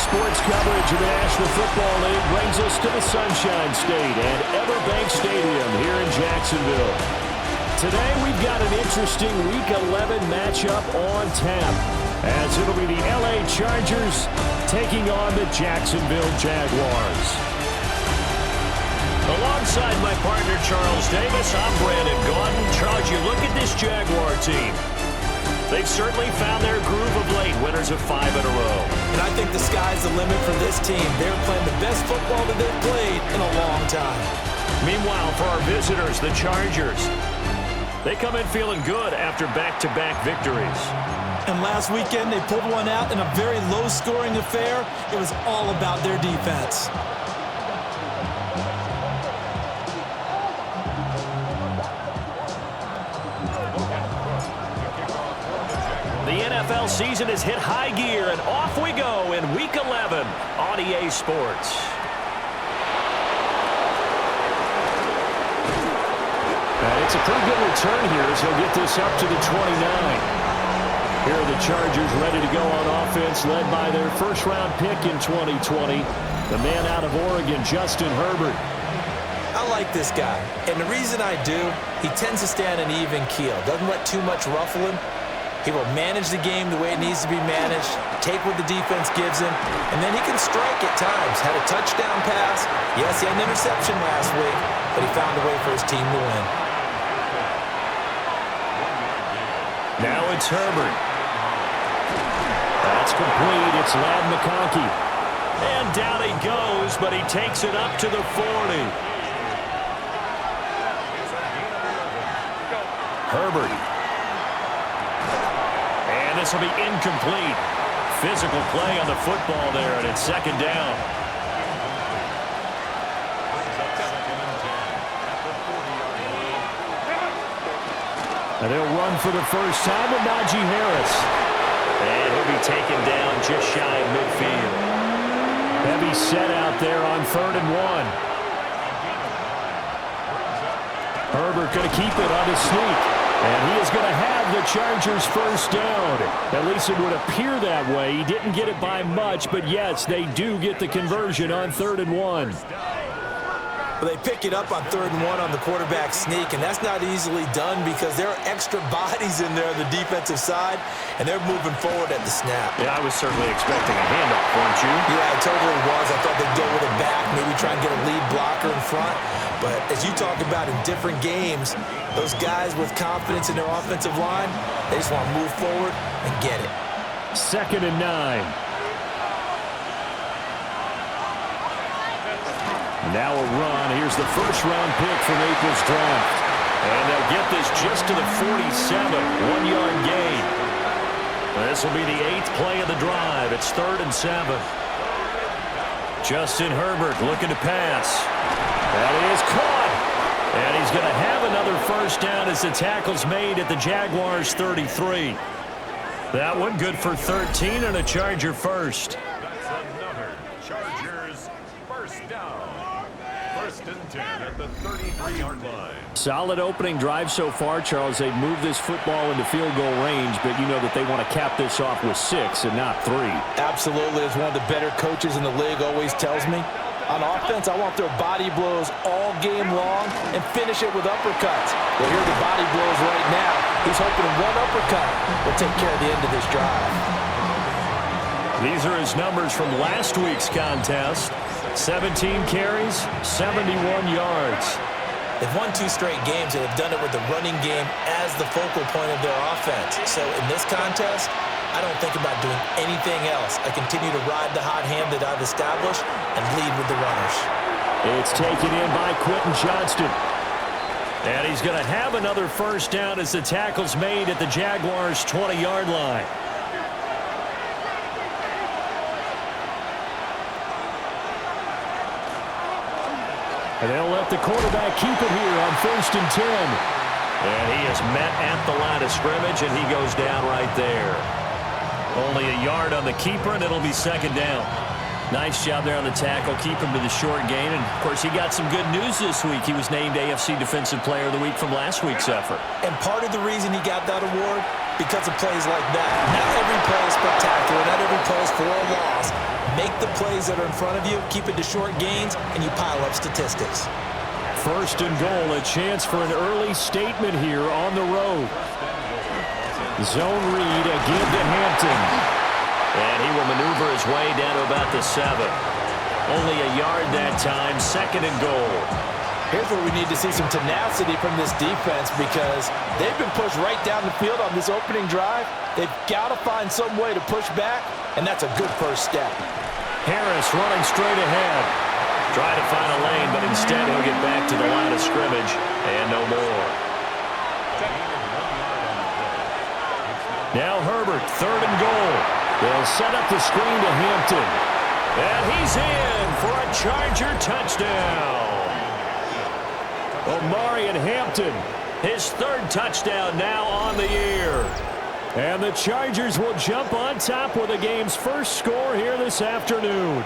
sports coverage of the National Football League brings us to the Sunshine State and Everbank Stadium here in Jacksonville. Today we've got an interesting Week 11 matchup on tap, as it'll be the LA Chargers taking on the Jacksonville Jaguars. Alongside my partner Charles Davis, I'm Brandon Gaudin. Charles, you look at this Jaguar team. They've certainly found their groove of late, winners of 5 in a row. And I think the sky's the limit for this team. They're playing the best football that they've played in a long time. Meanwhile, for our visitors, the Chargers, they come in feeling good after back-to-back victories. And last weekend, they pulled one out in a very low-scoring affair. It was all about their defense. The NFL season has hit high gear, and off we go in Week 11 on EA Sports. It's a pretty good return here as he'll get this up to the 29. Here are the Chargers ready to go on offense, led by their first-round pick in 2020, the man out of Oregon, Justin Herbert. I like this guy, and the reason I do, he tends to stay on an even keel, doesn't let too much ruffle him. He will manage the game the way it needs to be managed, take what the defense gives him, and then he can strike at times. Had a touchdown pass. Yes, he had an interception last week, but he found a way for his team to win. Now it's Herbert. That's complete. It's Ladd McConkey. And down he goes, but he takes it up to the 40. Herbert. And this will be incomplete. Physical play on the football there, and it's second down. And they'll run for the first time with Najee Harris. And he'll be taken down just shy of midfield. Heavy set out there on 3rd and 1. Herbert going to keep it on his sneak. And he is going to have the Chargers first down. At least it would appear that way. He didn't get it by much, but yes, they do get the conversion on 3rd and 1. Well, they pick it up on 3rd and 1 on the quarterback sneak, and that's not easily done because there are extra bodies in there on the defensive side, and they're moving forward at the snap. Yeah, I was certainly expecting a handoff, weren't you? Yeah, it totally was. I thought they'd go with it back, maybe try and get a lead blocker in front. But as you talk about in different games, those guys with confidence in their offensive line, they just want to move forward and get it. 2nd and 9. Now a run. Here's the first-round pick from April's draft. And they'll get this just to the 47, 1-yard gain. This will be the 8th play of the drive. It's 3rd and 7. Justin Herbert looking to pass. That is caught. And he's going to have another first down as the tackle's made at the Jaguars' 33. That one good for 13 and a Charger first. That's another Chargers first down. 1st and 10 at the 33-yard line. Solid opening drive so far, Charles. They've moved this football into field goal range, but you know that they want to cap this off with 6 and not 3. Absolutely. As one of the better coaches in the league always tells me, on offense, I want their body blows all game long and finish it with uppercuts. Well, here are the body blows right now. He's hoping one uppercut will take care of the end of this drive. These are his numbers from last week's contest. 17 carries, 71 yards. They've won 2 straight games and have done it with the running game as the focal point of their offense. So in this contest, I don't think about doing anything else. I continue to ride the hot hand that I've established and lead with the runners. It's taken in by Quentin Johnston. And he's going to have another first down as the tackle's made at the Jaguars' 20-yard line. And they'll let the quarterback keep it here on 1st and 10. And he is met at the line of scrimmage, and he goes down right there. Only a yard on the keeper, and it'll be 2nd down. Nice job there on the tackle. Keep him to the short gain. And, of course, he got some good news this week. He was named AFC Defensive Player of the Week from last week's effort. And part of the reason he got that award, because of plays like that. Not every play is spectacular. Not every play is for a loss. Make the plays that are in front of you, keep it to short gains, and you pile up statistics. First and goal, a chance for an early statement here on the road. Zone read, a give to Hampton. And he will maneuver his way down to about the 7. Only a yard that time, second and goal. Here's where we need to see some tenacity from this defense because they've been pushed right down the field on this opening drive. They've got to find some way to push back, and that's a good first step. Harris running straight ahead. Trying to find a lane, but instead he'll get back to the line of scrimmage and no more. Now Herbert, third and goal. They'll set up the screen to Hampton. And he's in for a Charger touchdown. Omarion Hampton, his third touchdown now on the year. And the Chargers will jump on top with the game's first score here this afternoon.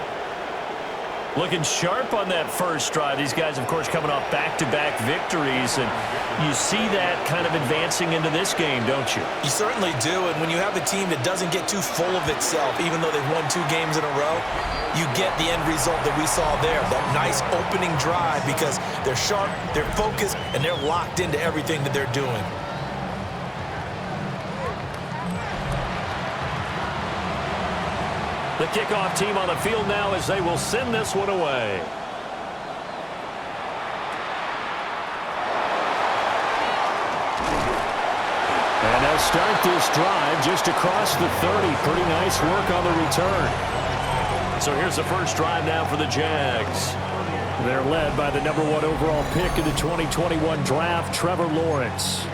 Looking sharp on that first drive. These guys, of course, coming off back-to-back victories, and you see that kind of advancing into this game, don't you? You certainly do, and when you have a team that doesn't get too full of itself, even though they've won 2 games in a row, you get the end result that we saw there, that nice opening drive because they're sharp, they're focused, and they're locked into everything that they're doing. The kickoff team on the field now as they will send this one away. And they'll start this drive just across the 30. Pretty nice work on the return. So here's the first drive now for the Jags. They're led by the #1 overall pick in the 2021 draft, Trevor Lawrence.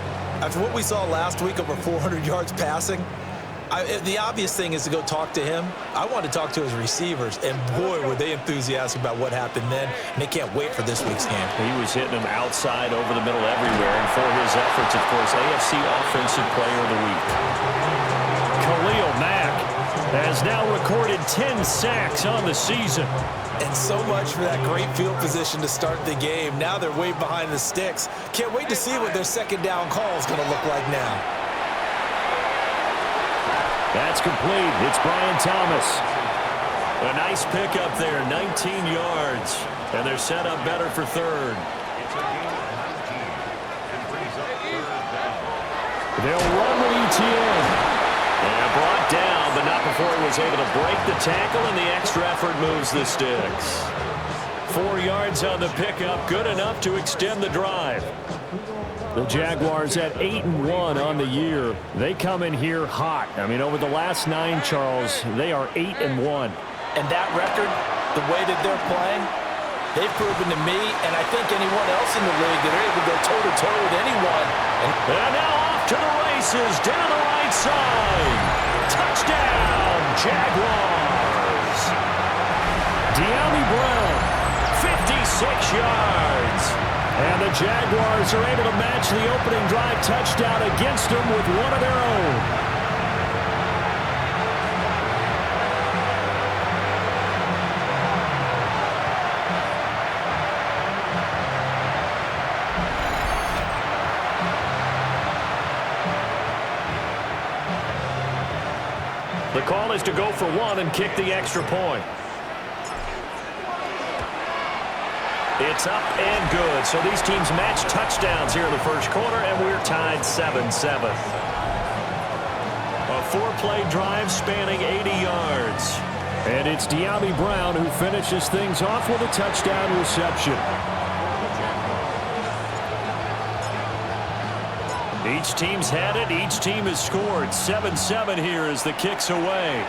After what we saw last week, over 400 yards passing, the obvious thing is to go talk to him. I want to talk to his receivers, and boy, were they enthusiastic about what happened then, and they can't wait for this week's game. He was hitting them outside, over the middle, everywhere, and for his efforts, of course, AFC Offensive Player of the Week. Khalil Mack has now recorded 10 sacks on the season. And so much for that great field position to start the game. Now they're way behind the sticks. Can't wait to see what their second down call is going to look like now. That's complete. It's Brian Thomas. A nice pickup there, 19 yards. And they're set up better for third. They'll run with ETN. And brought down, but not before he was able to break the tackle, and the extra effort moves the sticks. 4 yards on the pickup, good enough to extend the drive. The Jaguars at 8-1 on the year. They come in here hot. I mean, over the last 9, Charles, they are 8-1. And that record, the way that they're playing, they've proven to me, and I think anyone else in the league, that they're able to go toe-to-toe with anyone. And now off to the races, down the right side. Touchdown, Jaguars. De'Ami Brown, 56 yards. And the Jaguars are able to match the opening drive touchdown against them with one of their own. The call is to go for 1 and kick the extra point. It's up and good. So these teams match touchdowns here in the first quarter, and we're tied 7-7. A 4-play drive spanning 80 yards. And it's De'Ami Brown who finishes things off with a touchdown reception. Each team's had it. Each team has scored. 7-7 here as the kick's away.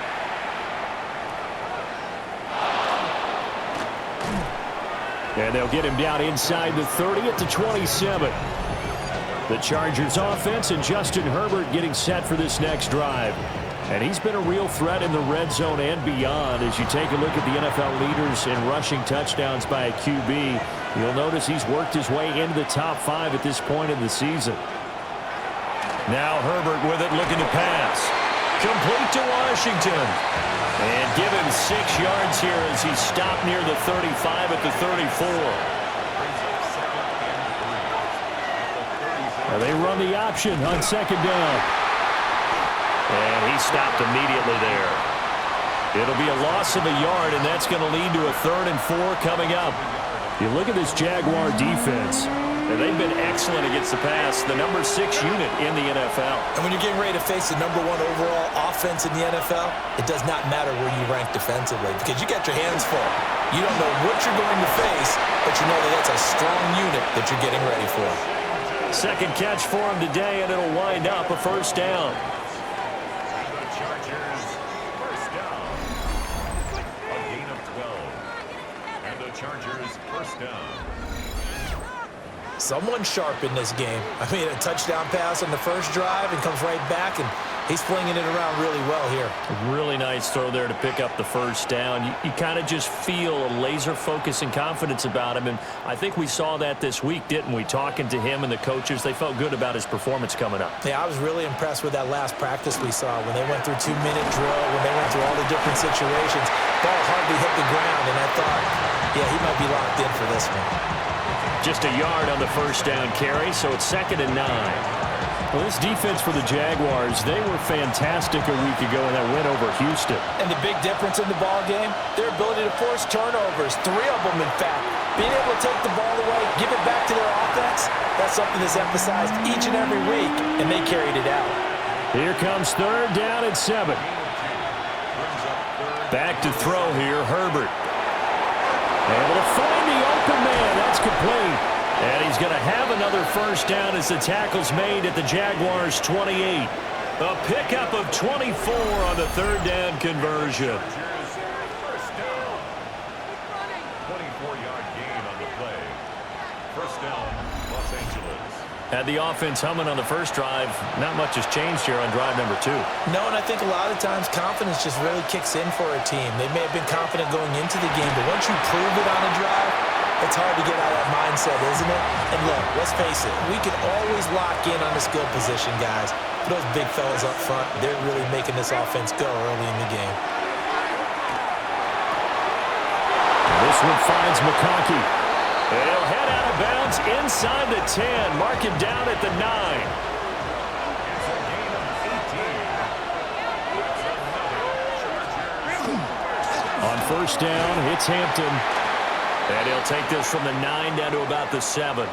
And they'll get him down inside the 30 at the 27. The Chargers offense and Justin Herbert getting set for this next drive. And he's been a real threat in the red zone and beyond. As you take a look at the NFL leaders in rushing touchdowns by a QB, you'll notice he's worked his way into the top 5 at this point in the season. Now Herbert with it, looking to pass. Complete to Washington. And give him 6 yards here as he stopped near the 35 at the 34. Well, they run the option on second down. And he stopped immediately there. It'll be a loss of a yard, and that's going to lead to a 3rd and 4 coming up. You look at this Jaguar defense. And they've been excellent against the pass, the number 6 unit in the NFL. And when you're getting ready to face the number 1 overall offense in the NFL, it does not matter where you rank defensively because you got your hands full. You don't know what you're going to face, but you know that that's a strong unit that you're getting ready for. Second catch for him today, and it'll wind up a 1st down. The Chargers, 1st down. A gain of 12. And the Chargers, 1st down. Someone sharp in this game. I mean, a touchdown pass on the first drive and comes right back, and he's flinging it around really well here. Really nice throw there to pick up the 1st down. You kind of just feel a laser focus and confidence about him, and I think we saw that this week, didn't we? Talking to him and the coaches, they felt good about his performance coming up. Yeah, I was really impressed with that last practice we saw when they went through 2-minute drill, when they went through all the different situations. Ball hardly hit the ground, and I thought, yeah, he might be locked in for this one. Just a yard on the 1st down carry, so it's 2nd and 9. Well, this defense for the Jaguars, they were fantastic a week ago in that win over Houston. And the big difference in the ball game, their ability to force turnovers, 3 of them in fact. Being able to take the ball away, give it back to their offense, that's something that's emphasized each and every week, and they carried it out. Here comes 3rd down and 7. Back to throw here, Herbert. Able to find the open man. That's complete. And he's going to have another 1st down as the tackle's made at the Jaguars' 28. A pickup of 24 on the 3rd down conversion. 1st down. 24-yard gain on the play. 1st down, Los Angeles. Had the offense humming on the first drive. Not much has changed here on drive number 2. No, and I think a lot of times confidence just really kicks in for a team. They may have been confident going into the game, but once you prove it on a drive, it's hard to get out of that mindset, isn't it? And look, let's face it, we can always lock in on the skill position, guys. For those big fellas up front, they're really making this offense go early in the game. This one finds McConkey. He'll head out of bounds inside the 10. Mark him down at the 9. It's a gain of 18. On 1st down, it's Hampton. And he'll take this from the 9 down to about the 7.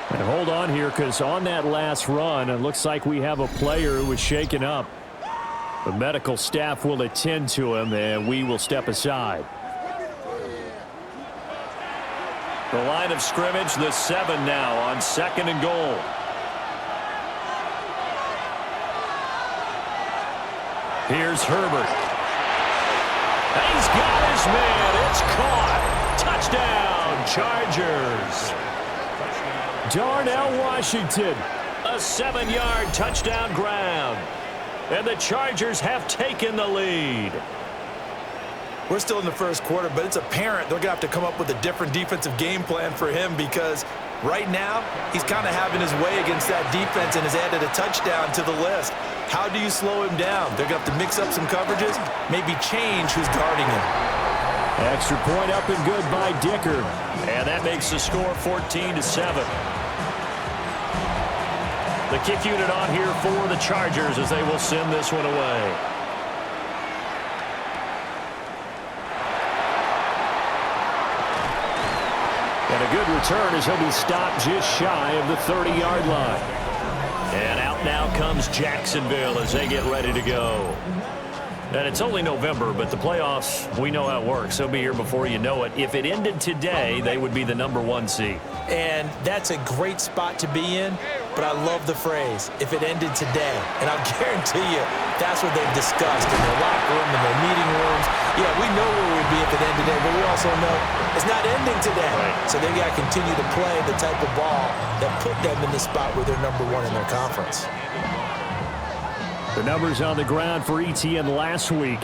And hold on here, because on that last run, it looks like we have a player who was shaken up. The medical staff will attend to him, and we will step aside. The line of scrimmage, the 7 now on 2nd and goal. Here's Herbert. He's got his man. It's caught. Touchdown, Chargers. Darnell Washington. A 7-yard touchdown grab. And the Chargers have taken the lead. We're still in the first quarter, but it's apparent they're going to have to come up with a different defensive game plan for him because right now he's kind of having his way against that defense and has added a touchdown to the list. How do you slow him down? They're going to have to mix up some coverages, maybe change who's guarding him. Extra point up and good by Dicker. And that makes the score 14-7. The kick unit on here for the Chargers as they will send this one away. And a good return as he'll be stopped just shy of the 30-yard line. And out now comes Jacksonville as they get ready to go. And it's only November, but the playoffs, we know how it works. They'll be here before you know it. If it ended today, they would be the number 1 seed. And that's a great spot to be in, but I love the phrase, if it ended today. And I'll guarantee you, that's what they've discussed in their locker room, in their meeting rooms. Yeah, we know where we'd be if it ended today, but we also know it's not ending today. Right. So they've got to continue to play the type of ball that put them in the spot where they're number 1 in their conference. The numbers on the ground for ETN last week.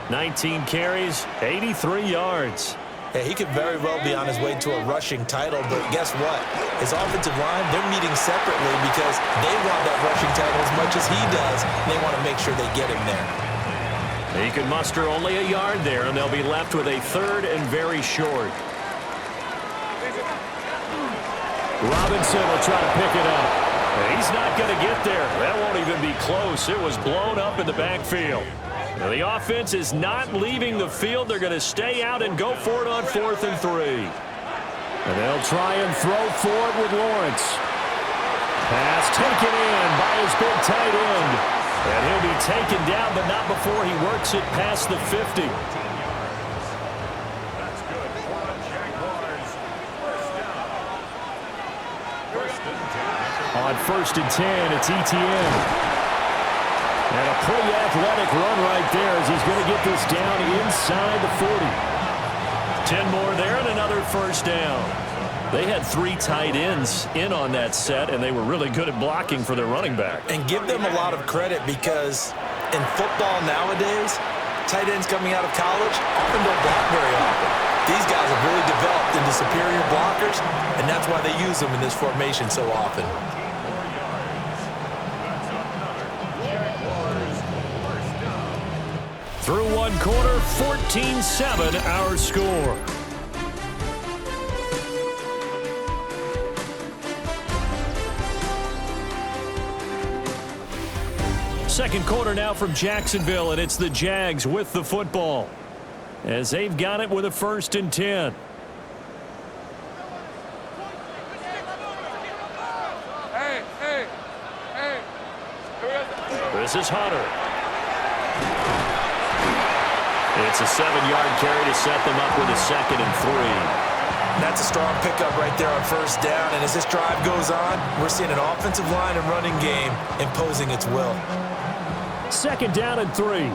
19 carries, 83 yards. Yeah, he could very well be on his way to a rushing title, but guess what? His offensive line, they're meeting separately because they want that rushing title as much as he does. And they want to make sure they get him there. He can muster only a yard there, and they'll be left with a 3rd and very short. Robinson will try to pick it up. He's not going to get there. That won't even be close. It was blown up in the backfield. Now, the offense is not leaving the field. They're going to stay out and go for it on 4th and 3. And they'll try and throw for it with Lawrence. Pass taken in by his big tight end. And he'll be taken down, but not before he works it past the 50. That's good for the Jaguars. First down. First and 10. On 1st and 10, it's ETN. And a pretty athletic run right there as he's going to get this down inside the 40. 10 more there and another first down. They had 3 tight ends in on that set, and they were really good at blocking for their running back. And give them a lot of credit because in football nowadays, tight ends coming out of college often don't block very often. These guys have really developed into superior blockers, and that's why they use them in this formation so often. Through one quarter, 14-7 our score. Second quarter now from Jacksonville, and it's the Jags with the football as they've got it with a 1st and 10. This is Hunter. It's a 7-yard carry to set them up with a 2nd and 3. That's a strong pickup right there on 1st down, and as this drive goes on, we're seeing an offensive line and running game imposing its will. 2nd down and 3.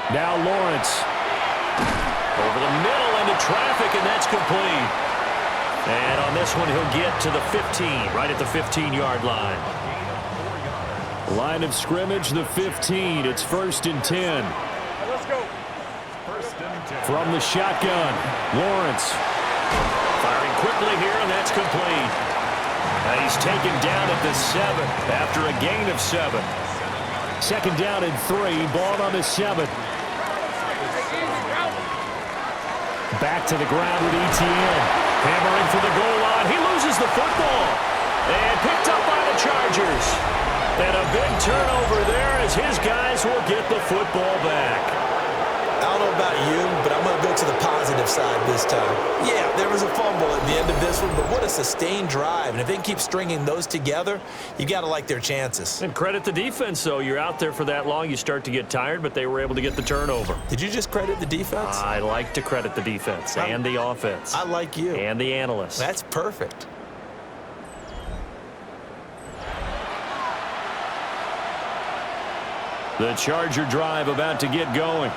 Now Lawrence. Over the middle into traffic, and that's complete. And on this one, he'll get to the 15, right at the 15-yard line. Line of scrimmage, the 15. It's 1st and 10. Let's go. First and 10. From the shotgun, Lawrence. Firing quickly here, and that's complete. And he's taken down at the 7 after a gain of 7. 2nd down and 3. Ball on the 7. Back to the ground with ETN. Hammering for the goal line. He loses the football. And picked up by the Chargers. And a big turnover there as his guys will get the football back. I don't know about you, but I'm going to go to the positive side this time. Yeah, there was a fumble at the end of this one, but what a sustained drive. And if they can keep stringing those together, you got to like their chances. And credit the defense, though. You're out there for that long, you start to get tired, but they were able to get the turnover. Did you just credit the defense? I like to credit the defense and the offense. I like you. And the analysts. That's perfect. The Charger drive about to get going.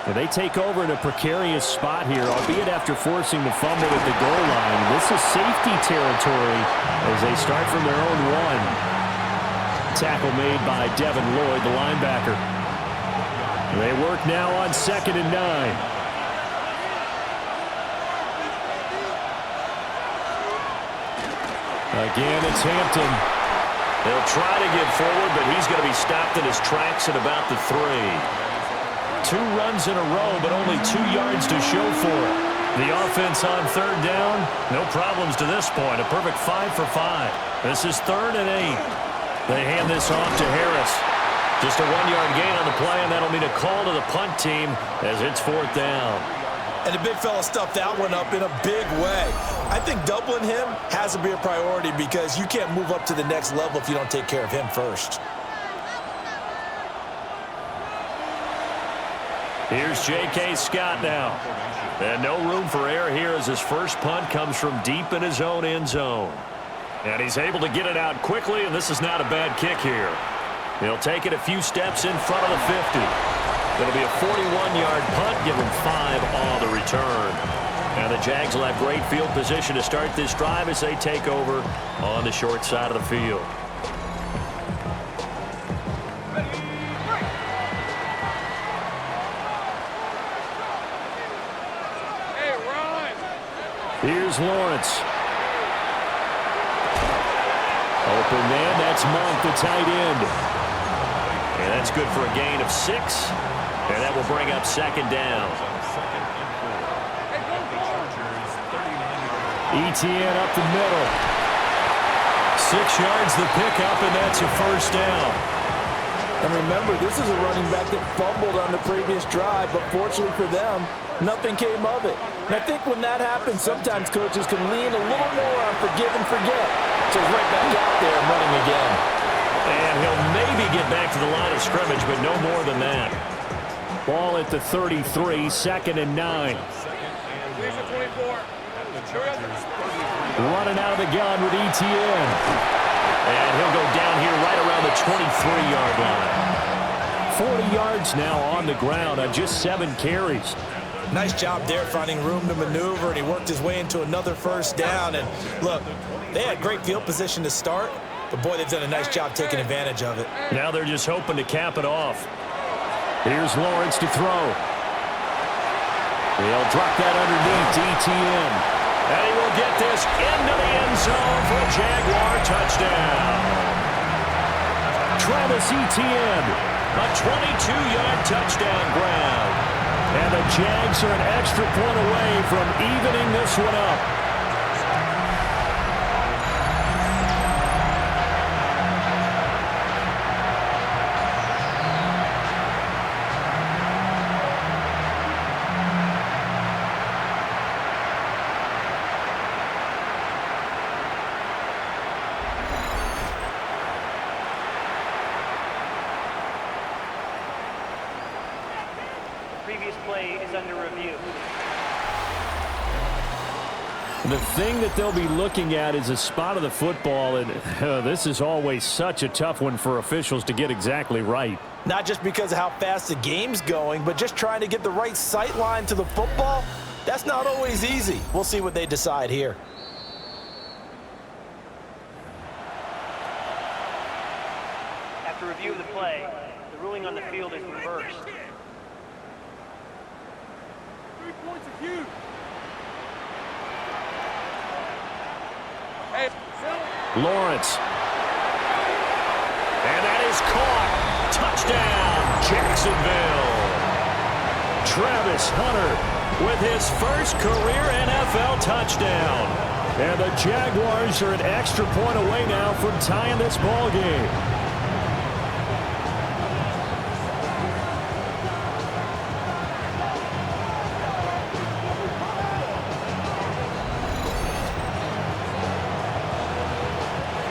And they take over in a precarious spot here, albeit after forcing the fumble at the goal line. This is safety territory as they start from their own 1. Tackle made by Devin Lloyd, the linebacker. They work now on 2nd and 9. Again, it's Hampton. They'll try to get forward, but he's going to be stopped in his tracks at about the 3. 2 runs in a row, but only 2 yards to show for it. The offense on 3rd down, no problems to this point. A perfect 5 for 5. This is 3rd and 8. They hand this off to Harris. Just a 1-yard gain on the play, and that'll mean a call to the punt team as it's 4th down. And the big fella stuffed that one up in a big way. I think doubling him has to be a priority because you can't move up to the next level if you don't take care of him first. Here's J.K. Scott now. And no room for error here as his first punt comes from deep in his own end zone. And he's able to get it out quickly, and this is not a bad kick here. He'll take it a few steps in front of the 50. It'll be a 41-yard punt, give him 5 on the return. And the Jags will have great field position to start this drive as they take over on the short side of the field. Here's Lawrence. Open man, that's Monk, the tight end. And that's good for a gain of 6. And that will bring up 2nd down. ETN up the middle. 6 yards the pickup, and that's a first down. And remember, this is a running back that fumbled on the previous drive, but fortunately for them, nothing came of it. And I think when that happens, sometimes coaches can lean a little more on forgive and forget. So he's right back out there and running again. And he'll maybe get back to the line of scrimmage, but no more than that. Ball at the 33, 2nd and 9. Running out of the gun with ETN. And he'll go down here right around the 23-yard line. 40 yards now on the ground on just 7 carries. Nice job there finding room to maneuver, and he worked his way into another first down. And look, they had great field position to start, but boy, they've done a nice job taking advantage of it. Now they're just hoping to cap it off. Here's Lawrence to throw. He'll drop that underneath to ETN. And he will get this into the end zone for a Jaguar touchdown. Travis Etienne. A 22-yard touchdown grab. And the Jags are an extra point away from evening this one up. Previous play is under review. The thing that they'll be looking at is a spot of the football, and this is always such a tough one for officials to get exactly right. Not just because of how fast the game's going, but just trying to get the right sight line to the football. That's not always easy. We'll see what they decide here. After review of the play, the ruling on the field is reversed. 3 points of view. Lawrence. And that is caught. Touchdown, Jacksonville. Travis Hunter With his first career NFL touchdown. And the Jaguars are an extra point away now from tying this ball game.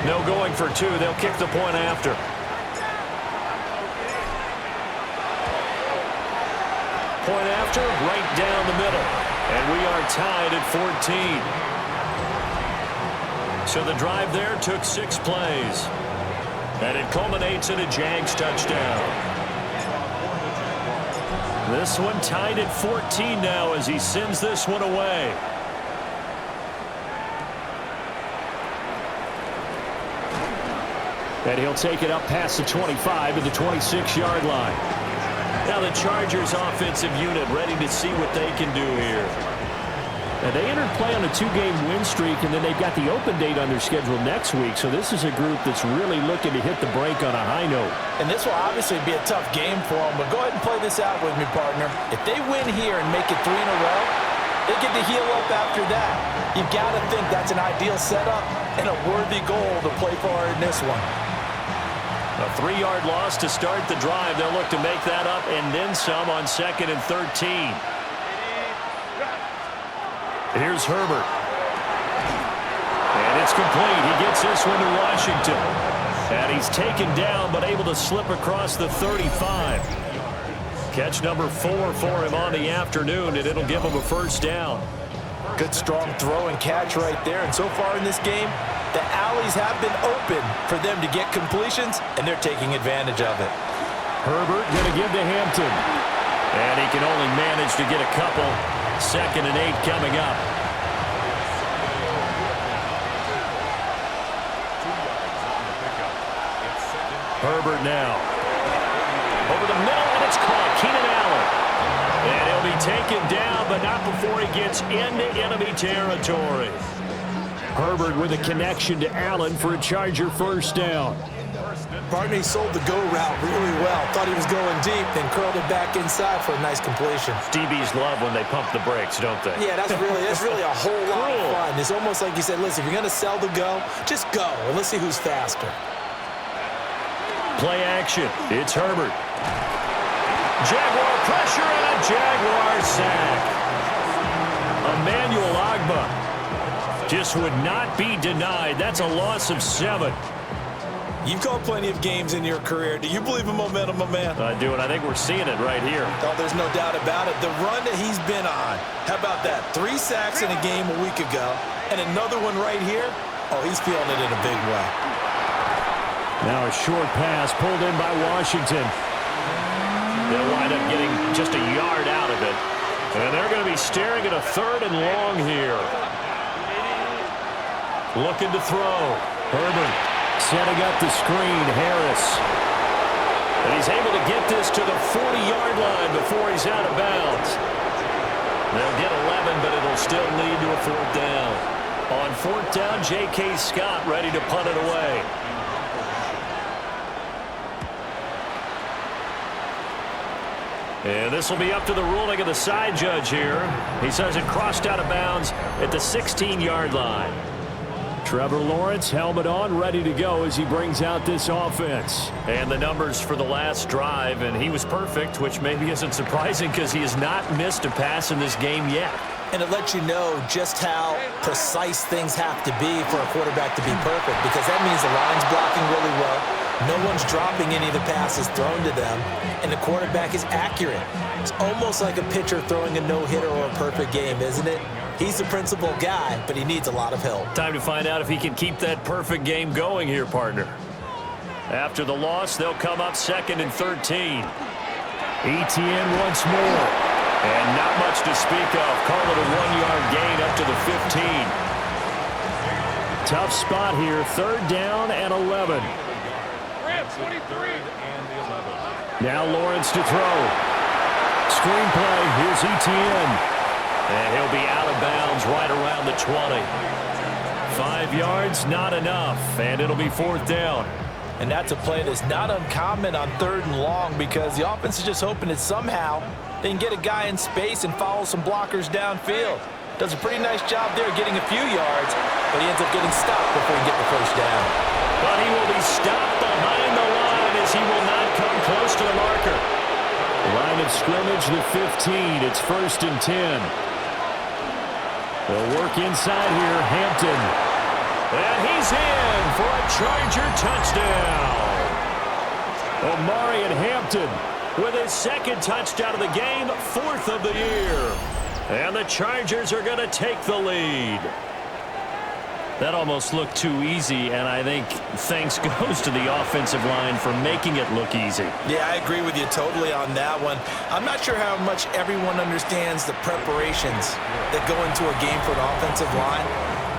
No going for two. They'll kick the point after. Point after, right down the middle. And we are tied at 14. So the drive there took 6 plays. And it culminates in a Jags touchdown. This one tied at 14 now as he sends this one away. And he'll take it up past the 25 to the 26-yard line. Now the Chargers offensive unit ready to see what they can do here. And they entered play on a 2-game win streak, and then they've got the open date on their schedule next week. So this is a group that's really looking to hit the break on a high note. And this will obviously be a tough game for them, but go ahead and play this out with me, partner. If they win here and make it 3 in a row, they get to heal up after that. You've got to think that's an ideal setup and a worthy goal to play for in this one. A 3-yard loss to start the drive. They'll look to make that up and then some on 2nd and 13. Here's Herbert. And it's complete. He gets this one to Washington. And he's taken down but able to slip across the 35. Catch number 4 for him on the afternoon, and it'll give him a first down. Good strong throw and catch right there. And so far in this game, the alleys have been open for them to get completions, and they're taking advantage of it. Herbert going to give to Hampton. And he can only manage to get a couple. 2nd and 8 coming up. Herbert now. Over the middle, and it's caught. Keenan Allen. And he'll be taken down, but not before he gets into enemy territory. Herbert with a connection to Allen for a Charger first down. Partner, he sold the go route really well. Thought he was going deep, then curled it back inside for a nice completion. DBs love when they pump the brakes, don't they? Yeah, that's really a whole lot of fun. It's almost like you said, listen, if you're going to sell the go, just go, and let's see who's faster. Play action. It's Herbert. Jaguar pressure and a Jaguar sack. Emmanuel Ogbah just would not be denied. That's a loss of 7. You've called plenty of games in your career. Do you believe in momentum, my man? I do, and I think we're seeing it right here. Oh, there's no doubt about it. The run that he's been on. How about that? 3 sacks in a game a week ago, and another one right here. Oh, he's feeling it in a big way. Now a short pass pulled in by Washington. They'll wind up getting just a yard out of it. And they're going to be staring at a 3rd and long here. Looking to throw. Herbert setting up the screen. Harris. And he's able to get this to the 40-yard line before he's out of bounds. They'll get 11, but it'll still lead to a 4th down. On 4th down, J.K. Scott ready to punt it away. And this will be up to the ruling of the side judge here. He says it crossed out of bounds at the 16-yard line. Trevor Lawrence, helmet on, ready to go as he brings out this offense. And the numbers for the last drive, and he was perfect, which maybe isn't surprising because he has not missed a pass in this game yet. And it lets you know just how precise things have to be for a quarterback to be perfect, because that means the line's blocking really well. No one's dropping any of the passes thrown to them, and the quarterback is accurate. It's almost like a pitcher throwing a no-hitter or a perfect game, isn't it? He's the principal guy, but he needs a lot of help. Time to find out if he can keep that perfect game going here, partner. After the loss, they'll come up 2nd and 13. ETN once more. And not much to speak of. Call it a 1-yard gain up to the 15. Tough spot here. 3rd down and 11. 23. Now Lawrence to throw. Screenplay. Here's ETN. And he'll be out of bounds right around the 20. 5 yards, not enough. And it'll be 4th down. And that's a play that's not uncommon on 3rd and long, because the offense is just hoping that somehow they can get a guy in space and follow some blockers downfield. Does a pretty nice job there getting a few yards, but he ends up getting stopped before he can get the 1st down. But he will be stopped behind the line as he will not come close to the marker. Line of scrimmage, the 15. It's 1st and 10. They'll work inside here. Hampton. And he's in for a Charger touchdown. Omarion Hampton with his 2nd touchdown of the game, 4th of the year. And the Chargers are going to take the lead. That almost looked too easy, and I think thanks goes to the offensive line for making it look easy. Yeah, I agree with you totally on that one. I'm not sure how much everyone understands the preparations that go into a game for an offensive line,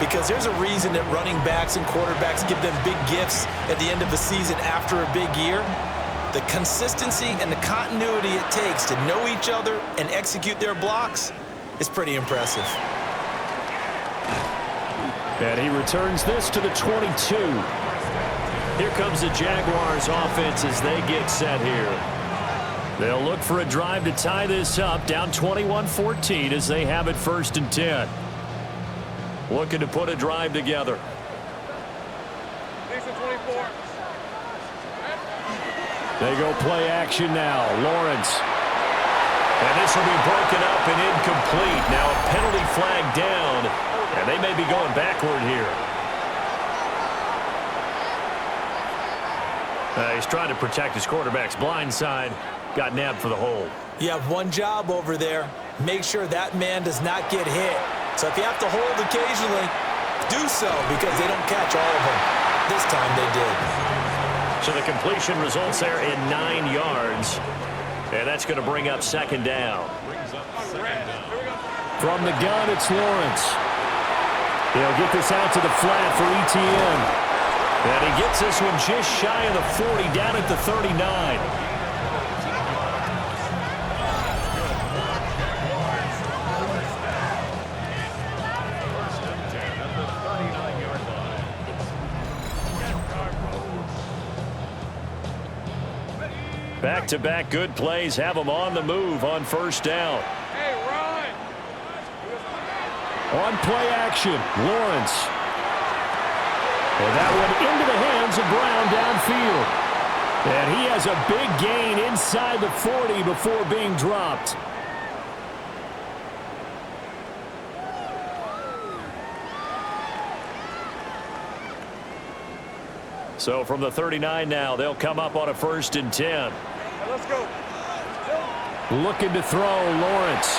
because there's a reason that running backs and quarterbacks give them big gifts at the end of the season after a big year. The consistency and the continuity it takes to know each other and execute their blocks is pretty impressive. And he returns this to the 22. Here comes the Jaguars offense as they get set here. They'll look for a drive to tie this up, down 21-14 as they have it 1st and 10. Looking to put a drive together. 24. They go play action now. Lawrence. And this will be broken up and incomplete. Now a penalty flag down. And they may be going backward here. He's trying to protect his quarterback's blind side. Got nabbed for the hold. You have one job over there. Make sure that man does not get hit. So if you have to hold occasionally, do so, because they don't catch all of them. This time they did. So the completion results there in 9 yards. And that's going to bring up 2nd down. From the gun, it's Lawrence. He'll get this out to the flat for ETN. And he gets this one just shy of the 40, down at the 39. Back-to-back good plays have them on the move on first down. Hey, Ryan. On play action, Lawrence. And that one into the hands of Brown downfield. And he has a big gain inside the 40 before being dropped. So from the 39 now, they'll come up on a 1st and 10. Let's go. Looking to throw, Lawrence.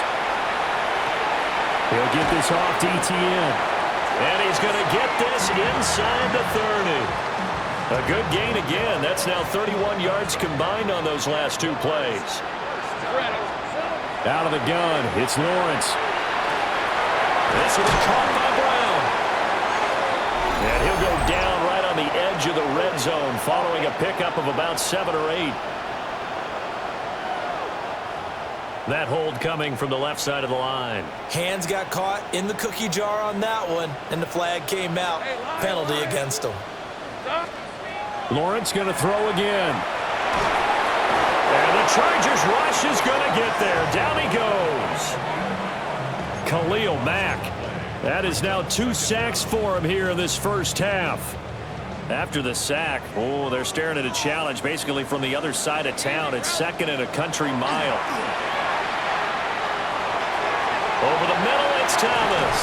He'll get this off to ETN. And he's going to get this inside the 30. A good gain again. That's now 31 yards combined on those last 2 plays. Out of the gun, it's Lawrence. This will be caught by Brown. And he'll go down right on the edge of the red zone following a pickup of about 7 or 8. That hold coming from the left side of the line. Hands got caught in the cookie jar on that one, and the flag came out. Penalty against him. Lawrence going to throw again. And the Chargers rush is going to get there. Down he goes. Khalil Mack. That is now 2 sacks for him here in this first half. After the sack, oh, they're staring at a challenge basically from the other side of town. It's 2nd and a country mile. Over the middle, it's Thomas.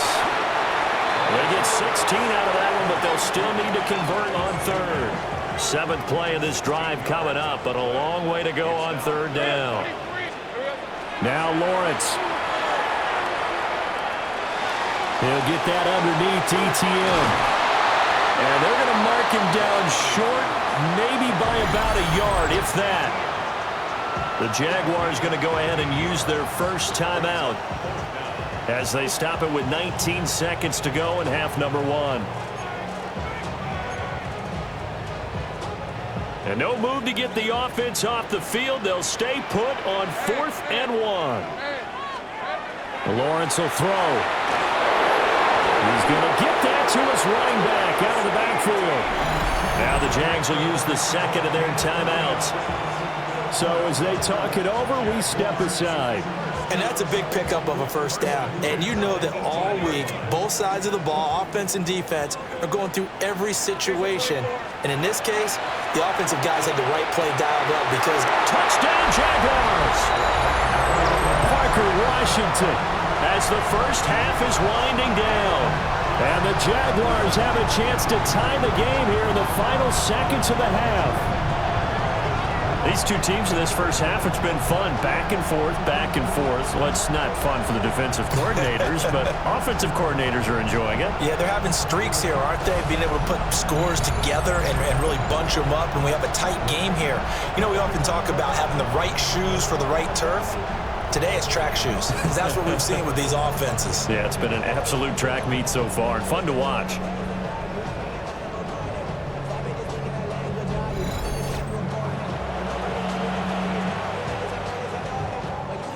They get 16 out of that one, but they'll still need to convert on 3rd. 7th play of this drive coming up, but a long way to go on 3rd down. Now Lawrence. He'll get that underneath ETN. And they're going to mark him down short, maybe by about a yard, if that. The Jaguars going to go ahead and use their first timeout as they stop it with 19 seconds to go in half number 1. And no move to get the offense off the field. They'll stay put on 4th and 1. Lawrence will throw. He's going to get that to his running back out of the backfield. Now the Jags will use the 2nd of their timeouts. So as they talk it over, we step aside. And that's a big pickup of a first down. And you know that all week, both sides of the ball, offense and defense, are going through every situation. And in this case, the offensive guys had the right play dialed up because touchdown Jaguars! Parker Washington as the first half is winding down. And the Jaguars have a chance to tie the game here in the final seconds of the half. These two teams in this first half, it's been fun. Back and forth, back and forth. Well, it's not fun for the defensive coordinators, but offensive coordinators are enjoying it. Yeah, they're having streaks here, aren't they? Being able to put scores together and really bunch them up, and we have a tight game here. You know, we often talk about having the right shoes for the right turf. Today it's track shoes. That's what we've seen with these offenses. Yeah, it's been an absolute track meet so far, and fun to watch.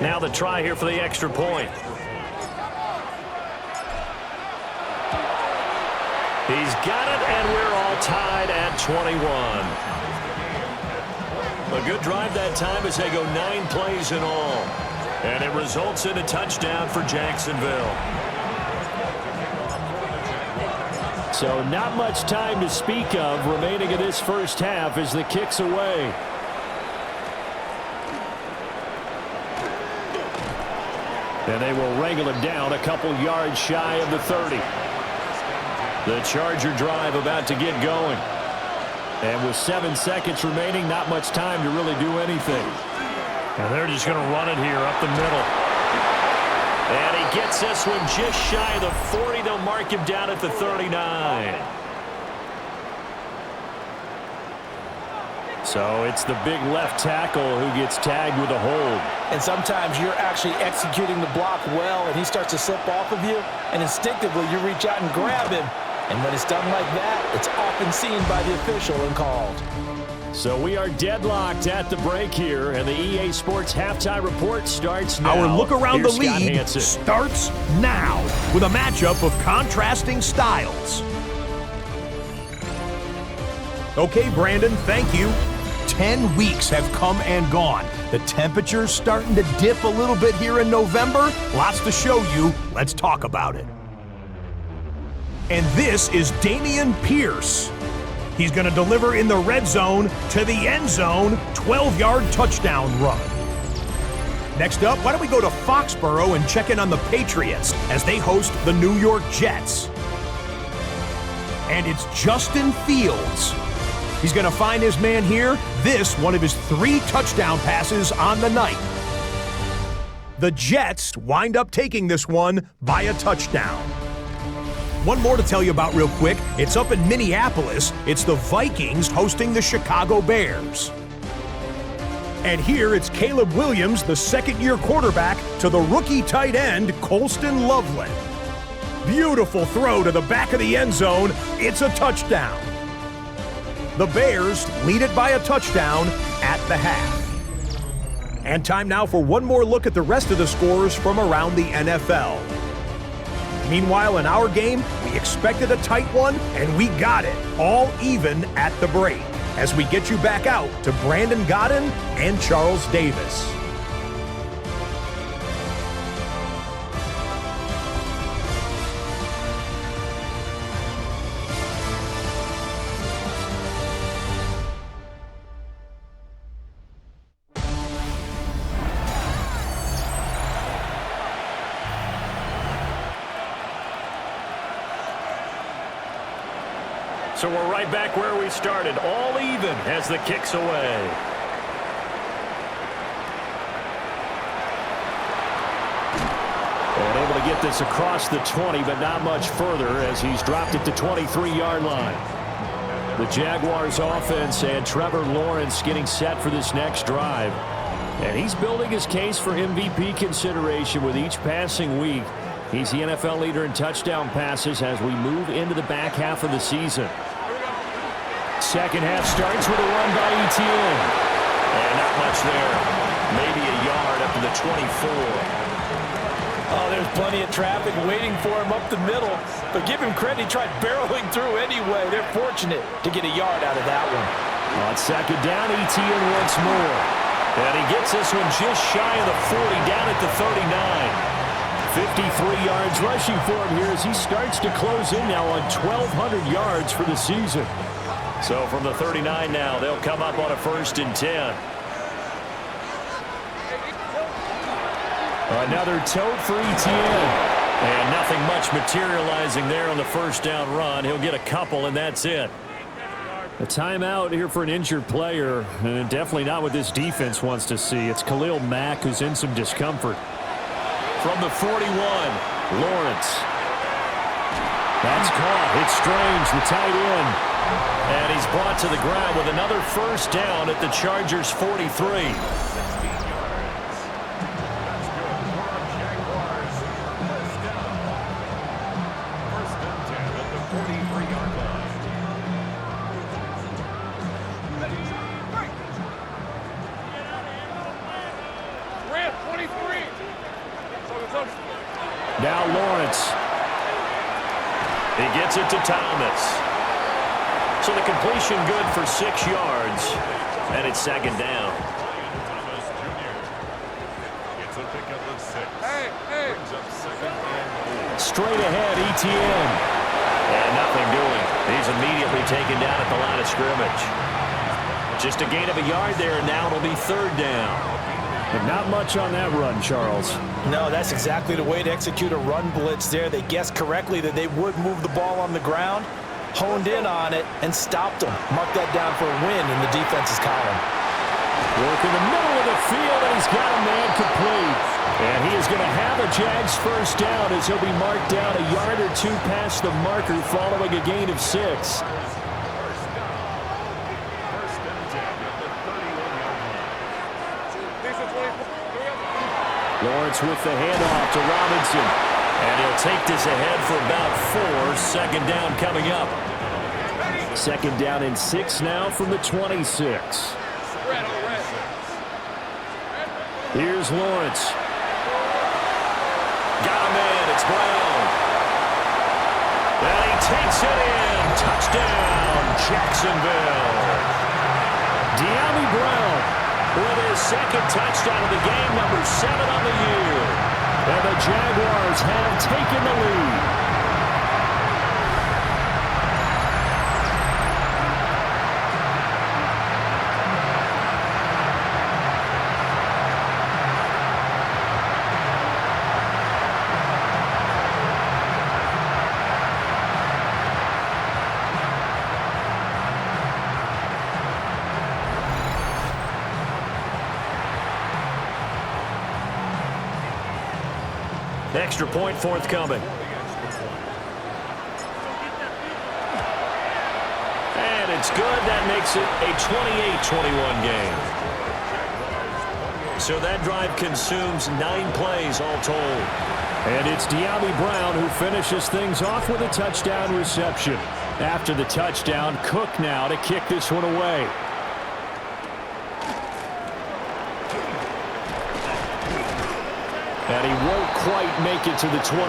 Now the try here for the extra point. He's got it, and we're all tied at 21. A good drive that time as they go 9 plays in all. And it results in a touchdown for Jacksonville. So not much time to speak of remaining in this first half as the kick's away. And they will wrangle him down a couple yards shy of the 30. The Charger drive about to get going. And with 7 seconds remaining, not much time to really do anything. And they're just going to run it here up the middle. And he gets this one just shy of the 40. They'll mark him down at the 39. So it's the big left tackle who gets tagged with a hold. And sometimes you're actually executing the block well, and he starts to slip off of you, and instinctively you reach out and grab him. And when it's done like that, it's often seen by the official and called. So we are deadlocked at the break here, and the EA Sports Halftime Report starts now. Our look around Here's the Scott league Hansen. starts now with a matchup of contrasting styles. Okay, Brandon, thank you. 10 weeks have come and gone. The temperature's starting to dip a little bit here in November. Lots to show you. Let's talk about it. And this is Dameon Pierce. He's going to deliver in the red zone to the end zone, 12-yard touchdown run. Next up, why don't we go to Foxborough and check in on the Patriots as they host the New York Jets. And it's Justin Fields. He's going to find his man here. This, one of his 3 touchdown passes on the night. The Jets wind up taking this one by a touchdown. One more to tell you about real quick. It's up in Minneapolis. It's the Vikings hosting the Chicago Bears. And here it's Caleb Williams, the second-year quarterback, to the rookie tight end, Colston Loveland. Beautiful throw to the back of the end zone. It's a touchdown. The Bears lead it by a touchdown at the half. And time now for one more look at the rest of the scores from around the NFL. Meanwhile, in our game, we expected a tight one, and we got it, all even at the break, as we get you back out to Brandon Godden and Charles Davis. So we're right back where we started, all even as the kick's away. And able to get this across the 20, but not much further as he's dropped it to 23-yard line. The Jaguars offense and Trevor Lawrence getting set for this next drive. And he's building his case for MVP consideration with each passing week. He's the NFL leader in touchdown passes as we move into the back half of the season. Second half starts with a run by Etienne. And not much there. Maybe a yard up to the 24. Oh, there's plenty of traffic waiting for him up the middle. But give him credit, he tried barreling through anyway. They're fortunate to get a yard out of that one. On second down, Etienne once more. And he gets this one just shy of the 40, down at the 39. 53 yards rushing for him here as he starts to close in now on 1,200 yards for the season. So from the 39 now, they'll come up on a 1st and 10. Another tote for Etienne. And nothing much materializing there on the 1st down run. He'll get a couple, and that's it. A timeout here for an injured player, and definitely not what this defense wants to see. It's Khalil Mack who's in some discomfort. From the 41, Lawrence. That's caught. It's Strange, the tight end. And he's brought to the ground with another 1st down at the Chargers' 43. Now Lawrence. He gets it to Thomas. So the completion good for 6 yards. And it's 2nd down. Thomas Jr. gets a pickup of 6. Brings up 2nd and 4. Straight ahead, Etienne. And nothing doing. He's immediately taken down at the line of scrimmage. Just a gain of a yard there, and now it'll be 3rd down. But not much on that run, Charles. No, that's exactly the way to execute a run blitz there. They guessed correctly that they would move the ball on the ground, honed in on it, and stopped them. Mark that down for a win in the defense's column. Work in the middle of the field, and he's got a man complete. And he is going to have a Jags 1st down as he'll be marked down a yard or 2 past the marker following a gain of 6. Lawrence with the handoff to Robinson. And he'll take this ahead for about 4. 2nd down coming up. 2nd down and 6 now from the 26. Here's Lawrence. Got a man. It's Brown. And he takes it in. Touchdown, Jacksonville. De'Ami Brown with his second touchdown of the game, number 7 on the year. And the Jaguars have taken the lead. Extra point forthcoming. And it's good. That makes it a 28-21 game. So that drive consumes 9 plays all told. And it's De'Ami Brown who finishes things off with a touchdown reception. After the touchdown, Cook now to kick this one away. And he won't quite make it to the 25.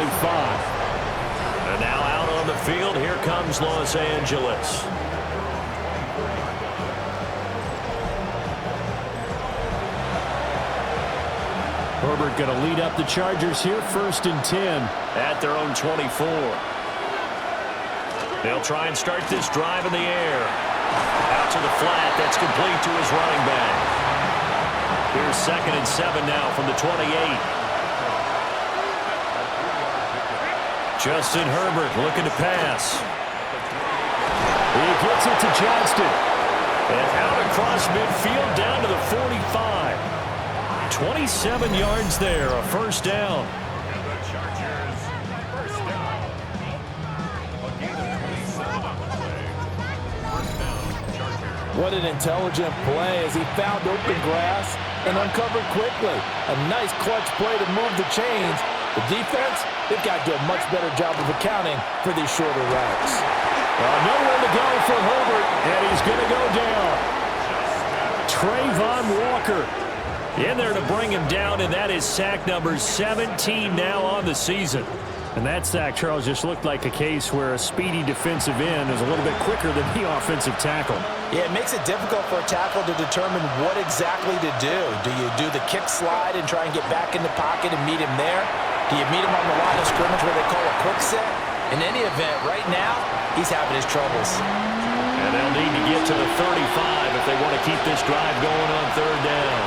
And now out on the field, here comes Los Angeles. Herbert going to lead up the Chargers here, 1st and 10. At their own 24. They'll try and start this drive in the air. Out to the flat, that's complete to his running back. Here's 2nd and 7 now from the 28. Justin Herbert looking to pass. He gets it to Johnston. And out across midfield down to the 45. 27 yards there, a first down. And the Chargers, first down. A gain of 27 on the play. First down, Chargers. What an intelligent play as he found open grass and uncovered quickly. A nice clutch play to move the chains. The defense, they've got to do a much better job of accounting for these shorter routes. Nowhere to go for Herbert, and he's going to go down. Trayvon Walker in there to bring him down, and that is sack number 17 now on the season. And that sack, Charles, just looked like a case where a speedy defensive end is a little bit quicker than the offensive tackle. Yeah, it makes it difficult for a tackle to determine what exactly to do. Do you do the kick slide and try and get back in the pocket and meet him there? Do you meet him on the line of scrimmage where they call a quick set? In any event, right now, he's having his troubles. And they'll need to get to the 35 if they want to keep this drive going on 3rd down.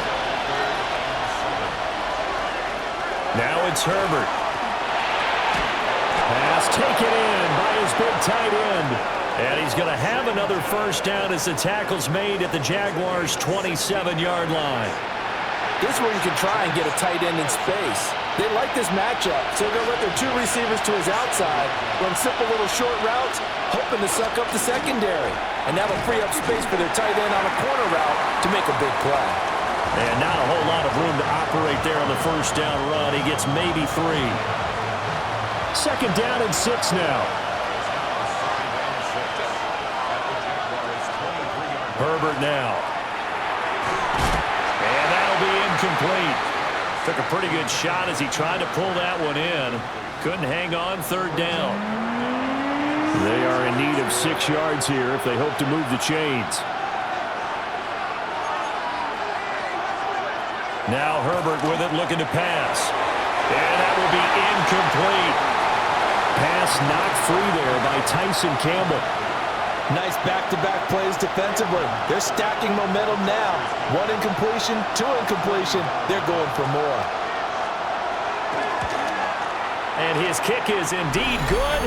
Now it's Herbert. Pass taken in by his big tight end. And he's going to have another first down as the tackle's made at the Jaguars' 27-yard line. This is where you can try and get a tight end in space. They like this matchup, so they'll let their 2 receivers to his outside, run simple little short routes, hoping to suck up the secondary. And that'll free up space for their tight end on a corner route to make a big play. And not a whole lot of room to operate there on the first down run. He gets maybe 3. 2nd down and 6 now. Herbert now. And that'll be incomplete. Took a pretty good shot as he tried to pull that one in. Couldn't hang on 3rd down. They are in need of 6 yards here if they hope to move the chains. Now Herbert with it, looking to pass. And that will be incomplete. Pass knocked free there by Tyson Campbell. Nice back-to-back plays defensively. They're stacking momentum now. 1 incompletion, 2 incompletion. They're going for more. And his kick is indeed good.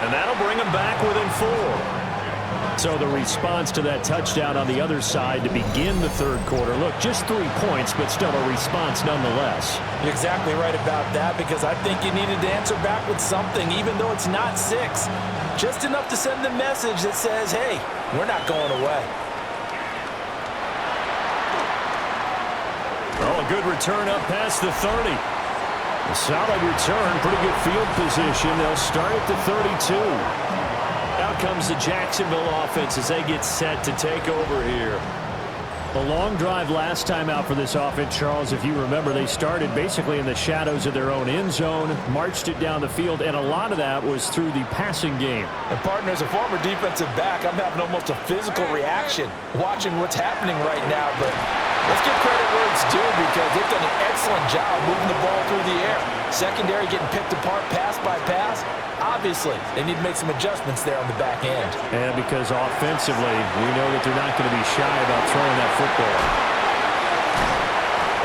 And that'll bring him back within 4. So the response to that touchdown on the other side to begin the 3rd quarter. Look, just 3 points, but still a response nonetheless. You're exactly right about that, because I think you needed to answer back with something, even though it's not 6. Just enough to send the message that says, hey, we're not going away. Oh, a good return up past the 30. A solid return, pretty good field position. They'll start at the 32. Out comes the Jacksonville offense as they get set to take over here. A long drive last time out for this offense, Charles. If you remember, they started basically in the shadows of their own end zone, marched it down the field, and a lot of that was through the passing game. And partner, as a former defensive back, I'm having almost a physical reaction watching what's happening right now. But let's give credit where it's due because they've done an excellent job moving the ball through the air. Secondary getting picked apart pass by pass. Obviously, they need to make some adjustments there on the back end. And because offensively, we know that they're not going to be shy about throwing that football.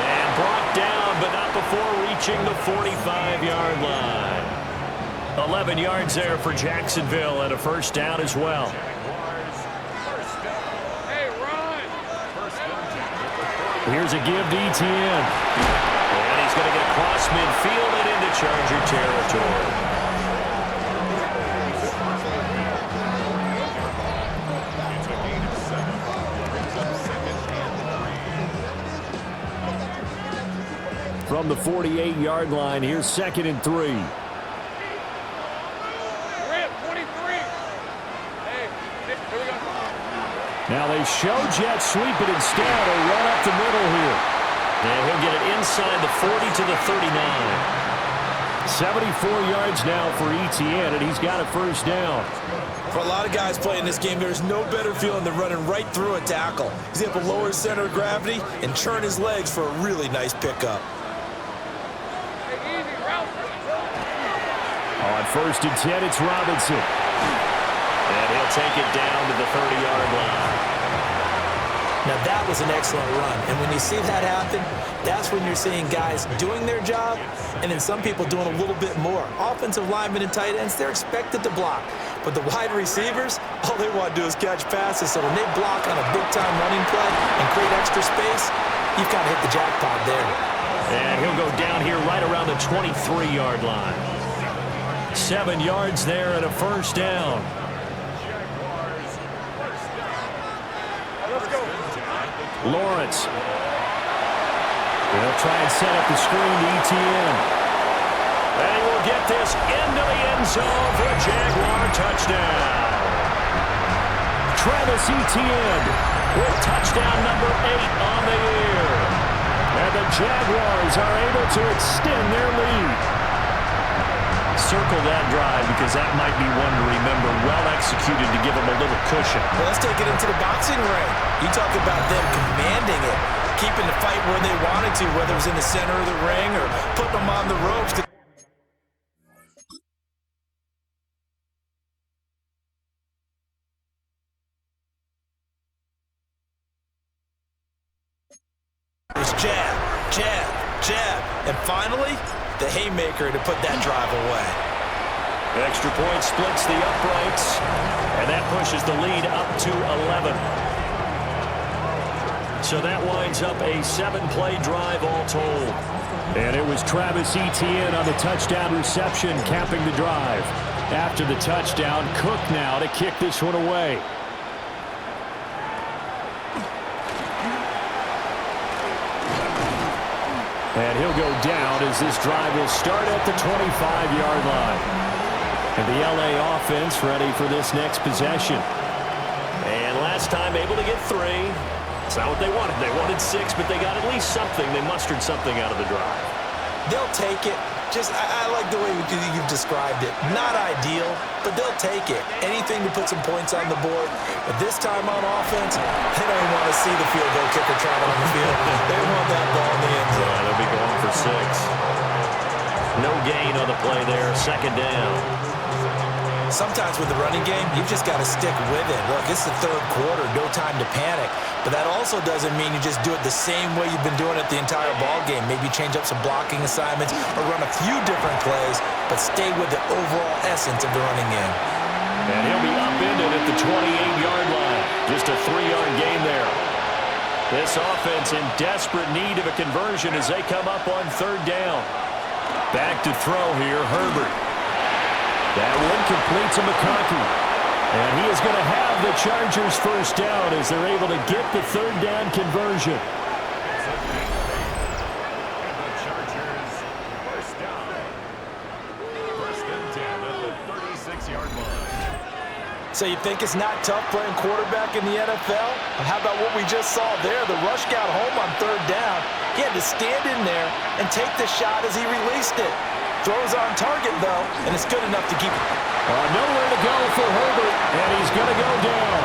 And brought down, but not before reaching the 45-yard line. 11 yards there for Jacksonville and a first down as well. Hey, run! Here's a give to Etienne. And he's going to get across midfield and into Charger territory. From the 48-yard line, here's 2nd and 3. Rip, 23! Hey, here we go. Now they show jet sweep, but instead a run up the middle here. And he'll get it inside the 40 to the 39. 74 yards now for Etienne, and he's got a first down. For a lot of guys playing this game, there's no better feeling than running right through a tackle. He's able to lower his center of gravity and churn his legs for a really nice pickup. On 1st and 10, it's Robinson. And he'll take it down to the 30-yard line. Now that was an excellent run, and when you see that happen, that's when you're seeing guys doing their job and then some people doing a little bit more. Offensive linemen and tight ends, they're expected to block, but the wide receivers, all they want to do is catch passes, so when they block on a big-time running play and create extra space, you've kind of hit the jackpot there. And he'll go down here right around the 23-yard line. 7 yards there and a first down. Let's go. Lawrence. They'll try and set up the screen to Etienne. And he will get this into the end zone for a Jaguar touchdown. Travis Etienne with touchdown number 8 on the year. And the Jaguars are able to extend their lead. Circle that drive because that might be one to remember. Well executed to give them a little cushion. Well, let's take it into the boxing ring. You talk about them commanding it, keeping the fight where they wanted to, whether it was in the center of the ring or putting them on the ropes. It's jab, jab, jab, and finally, the haymaker to put that drive away. Extra point splits the uprights, and that pushes the lead up to 11. So that winds up a 7-play drive all told. And it was Travis Etienne on the touchdown reception capping the drive. After the touchdown, Cook now to kick this one away. And he'll go down as this drive will start at the 25-yard line. And the LA offense ready for this next possession. And last time able to get 3. It's not what they wanted. They wanted 6, but they got at least something. They mustered something out of the drive. They'll take it. I like the way you've described it. Not ideal, but they'll take it. Anything to put some points on the board. But this time on offense, they don't even want to see the field goal kicker travel on the field. They want that ball in the end zone. Yeah, they'll be going for 6. No gain on the play there. 2nd down. Sometimes with the running game, you've just got to stick with it. Look, it's the 3rd quarter, no time to panic. But that also doesn't mean you just do it the same way you've been doing it the entire ball game. Maybe change up some blocking assignments or run a few different plays, but stay with the overall essence of the running game. And he'll be upended at the 28-yard line. Just a 3-yard gain there. This offense in desperate need of a conversion as they come up on 3rd down. Back to throw here, Herbert. That one complete to McConkey. And he is going to have the Chargers first down as they're able to get the 3rd down conversion. The Chargers first down. 1st and 10 at the 36-yard line. So you think it's not tough playing quarterback in the NFL? How about what we just saw there? The rush got home on 3rd down. He had to stand in there and take the shot as he released it. Throws on target, though, and it's good enough to keep it. Nowhere to go for Herbert, and he's going to go down.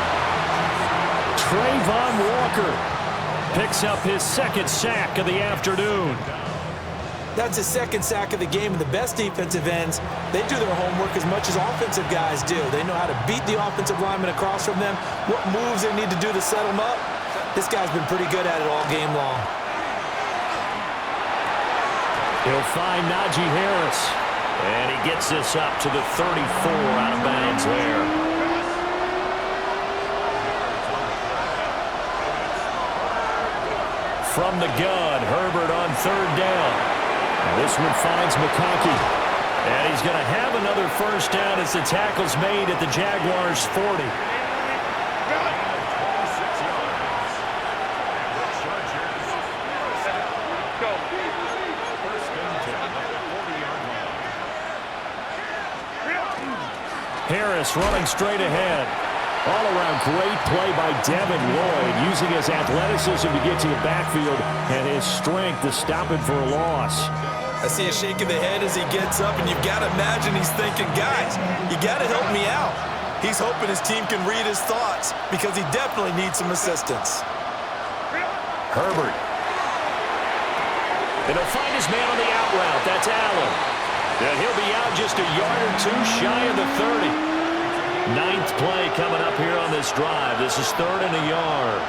Trayvon Walker picks up his 2nd sack of the afternoon. That's his 2nd sack of the game, and the best defensive ends, they do their homework as much as offensive guys do. They know how to beat the offensive lineman across from them, what moves they need to do to set them up. This guy's been pretty good at it all game long. He'll find Najee Harris, and he gets this up to the 34 out of bounds there. From the gun, Herbert on 3rd down. This one finds McConkey. And he's going to have another 1st down as the tackle's made at the Jaguars' 40. Harris running straight ahead. All-around great play by Devin Lloyd, using his athleticism to get to the backfield and his strength to stop him for a loss. I see a shake of the head as he gets up, and you've got to imagine he's thinking, guys, you got to help me out. He's hoping his team can read his thoughts because he definitely needs some assistance. Herbert. And he'll find his man on the out route. That's Allen. And he'll be out just a yard or 2 shy of the 30. 9th play coming up here on this drive. This is 3rd and a yard.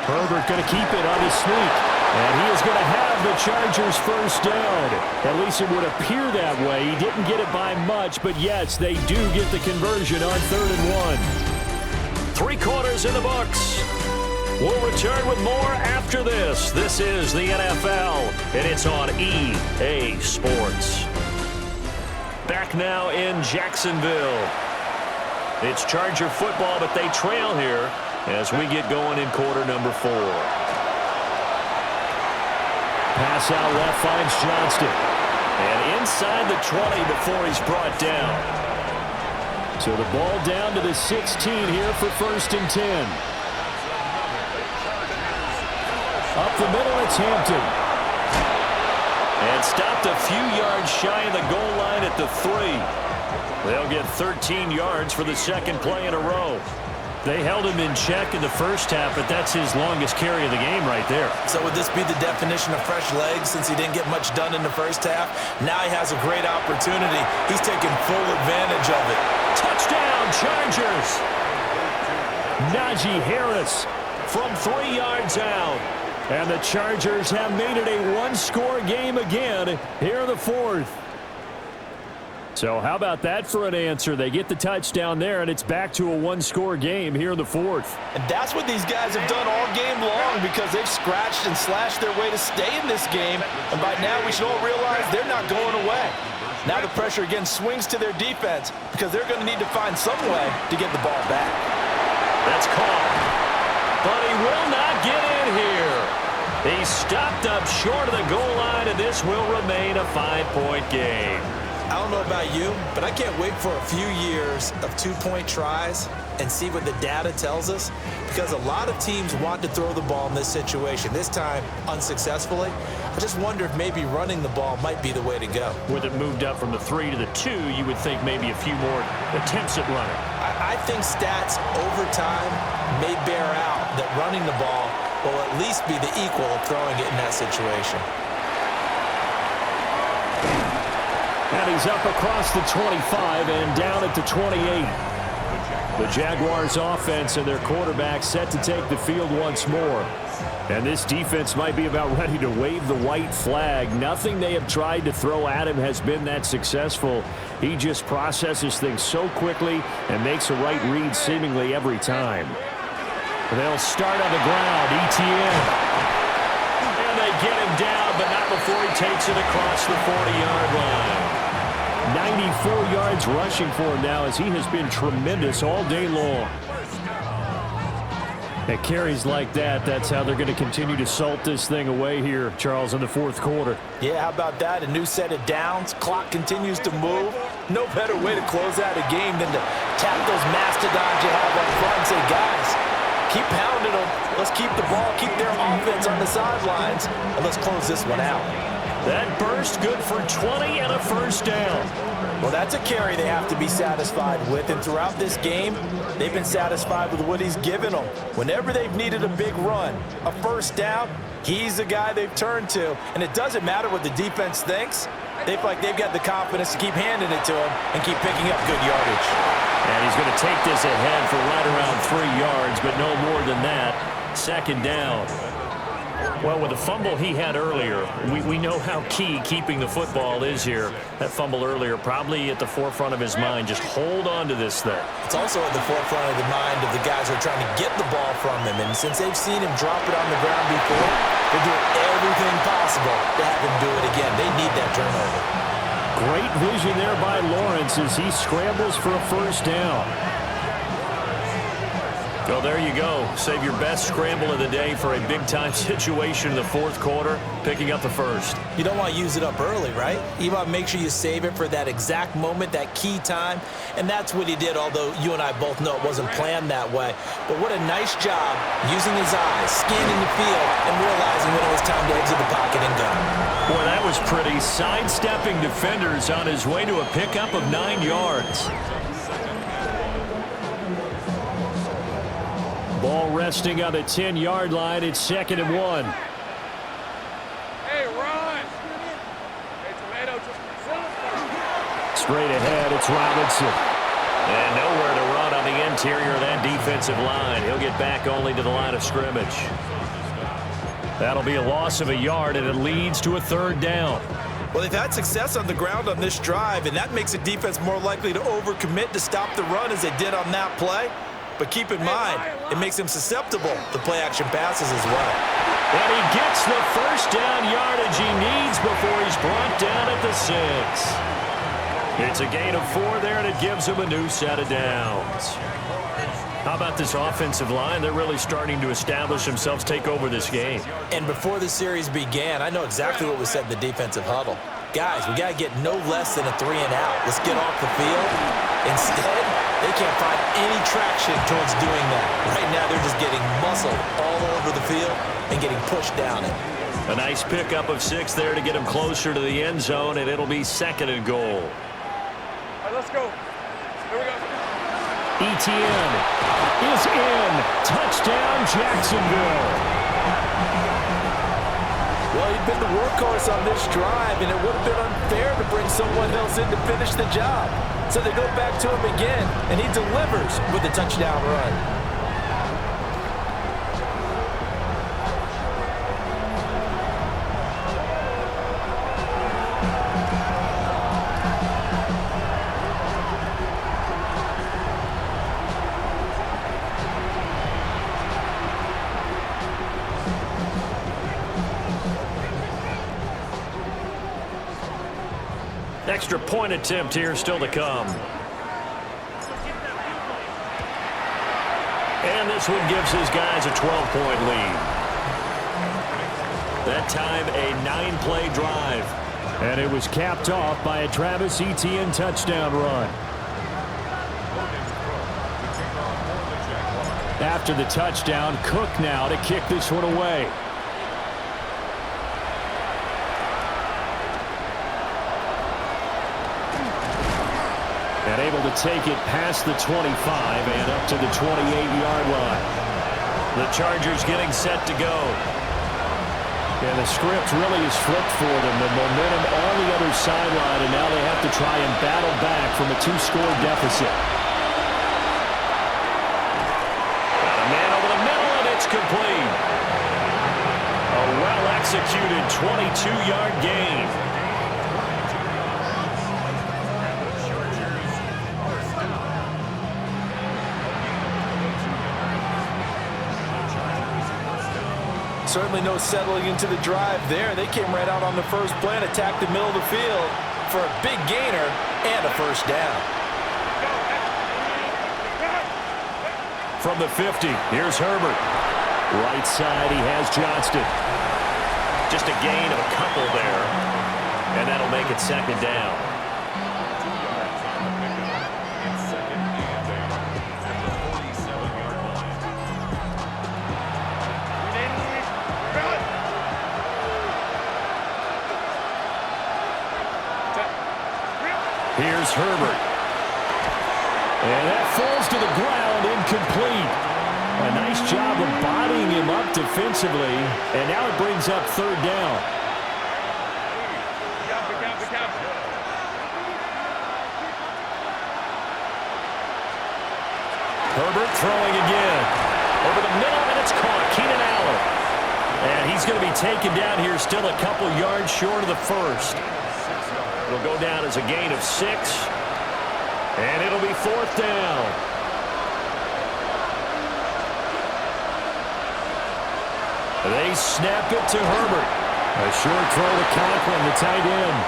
Herbert going to keep it on his sneak. And he is going to have the Chargers' 1st down. At least it would appear that way. He didn't get it by much, but yes, they do get the conversion on 3rd and 1. 3 quarters in the books. We'll return with more after this. This is the NFL, and it's on EA Sports. Back now in Jacksonville. It's Charger football, but they trail here as we get going in quarter number 4. Pass out left finds Johnston. And inside the 20 before he's brought down. So the ball down to the 16 here for 1st and 10. Up the middle, it's Hampton. And stopped a few yards shy of the goal line at the 3. They'll get 13 yards for the 2nd play in a row. They held him in check in the 1st half, but that's his longest carry of the game right there. So would this be the definition of fresh legs since he didn't get much done in the 1st half? Now he has a great opportunity. He's taking full advantage of it. Touchdown, Chargers! Najee Harris from 3 yards out. And the Chargers have made it a 1-score game again here in the 4th. So how about that for an answer? They get the touchdown there, and it's back to a 1-score game here in the 4th. And that's what these guys have done all game long because they've scratched and slashed their way to stay in this game. And by now, we should all realize they're not going away. Now the pressure again swings to their defense because they're going to need to find some way to get the ball back. That's caught. But he will not get in here. He stopped up short of the goal line, and this will remain a 5-point game. I don't know about you, but I can't wait for a few years of 2-point tries and see what the data tells us, because a lot of teams want to throw the ball in this situation, this time unsuccessfully. I just wonder if maybe running the ball might be the way to go. With it moved up from the 3 to the 2, you would think maybe a few more attempts at running. I think stats over time may bear out that running the ball will at least be the equal of throwing it in that situation. And he's up across the 25 and down at the 28. The Jaguars offense and their quarterback set to take the field once more. And this defense might be about ready to wave the white flag. Nothing they have tried to throw at him has been that successful. He just processes things so quickly and makes a right read seemingly every time. They'll start on the ground. ETN. And they get him down, but not before he takes it across the 40-yard line. 94 yards rushing for him now as he has been tremendous all day long. At carries like that, that's how they're going to continue to salt this thing away here, Charles, in the fourth quarter. Yeah, how about that? A new set of downs. Clock continues to move. No better way to close out a game than to tap those mastodons you have up front and say, guys, keep pounding them. Let's keep the ball, keep their offense on the sidelines, and let's close this one out. That burst good for 20 and a first down. Well, that's a carry they have to be satisfied with, and throughout this game, they've been satisfied with what he's given them. Whenever they've needed a big run, a first down, he's the guy they've turned to. And it doesn't matter what the defense thinks. They feel like they've got the confidence to keep handing it to him and keep picking up good yardage. And he's going to take this ahead for right around 3 yards, but no more than that. Second down. Well, with the fumble he had earlier, we know how key keeping the football is here. That fumble earlier probably at the forefront of his mind. Just hold on to this thing. It's also at the forefront of the mind of the guys who are trying to get the ball from him. And since they've seen him drop it on the ground before, they're doing everything possible to have him do it again. They need that turnover. Great vision there by Lawrence as he scrambles for a first down. Well, there you go. Save your best scramble of the day for a big-time situation in the fourth quarter, picking up the first. You don't want to use it up early, right? You want to make sure you save it for that exact moment, that key time. And that's what he did, although you and I both know it wasn't planned that way. But what a nice job using his eyes, scanning the field, and realizing when it was time to exit the pocket and go. Boy, that was pretty. Sidestepping defenders on his way to a pickup of 9 yards. Ball resting on the 10-yard line. It's 2nd and 1. Hey, run! Hey, tomato. Straight ahead, it's Robinson. And nowhere to run on the interior of that defensive line. He'll get back only to the line of scrimmage. That'll be a loss of a yard, and it leads to a 3rd down. Well, they've had success on the ground on this drive, and that makes a defense more likely to overcommit to stop the run as they did on that play. But keep in mind, it makes him susceptible to play-action passes as well. And he gets the first down yardage he needs before he's brought down at the 6. It's a gain of 4 there, and it gives him a new set of downs. How about this offensive line? They're really starting to establish themselves, take over this game. And before the series began, I know exactly what was said in the defensive huddle. Guys, we got to get no less than a 3 and out. Let's get off the field. Instead, they can't find any traction towards doing that. Right now, they're just getting muscled all over the field and getting pushed down it. A nice pickup of 6 there to get him closer to the end zone, and it'll be 2nd and goal. All right, let's go. Here we go. ETN is in. Touchdown, Jacksonville. Well, he'd been the workhorse on this drive, and it would have been unfair to bring someone else in to finish the job. So they go back to him again, and he delivers with a touchdown run. Extra point attempt here still to come. And this one gives his guys a 12-point lead. That time a 9-play drive. And it was capped off by a Travis Etienne touchdown run. After the touchdown, Cook now to kick this one away. And able to take it past the 25 and up to the 28-yard line. The Chargers getting set to go. And the script really is flipped for them. The momentum on the other sideline, and now they have to try and battle back from a 2-score deficit. Got a man over the middle, and it's complete. A well-executed 22-yard gain. Certainly no settling into the drive there. They came right out on the first play and attacked the middle of the field for a big gainer and a first down. From the 50, here's Herbert. Right side, he has Johnston. Just a gain of a couple there, and that'll make it second down. 2 yards on the pickup. It's second and 8 at the 47-yard line. Here's Herbert. And that falls to the ground, incomplete. A nice job of bodying him up defensively, and now it brings up third down. Herbert throwing again. Over the middle, and it's caught. Keenan Allen. And he's going to be taken down here, still a couple yards short of the first. It'll go down as a gain of 6. And it'll be fourth down. They snap it to Herbert. A short throw to Conklin, the tight end.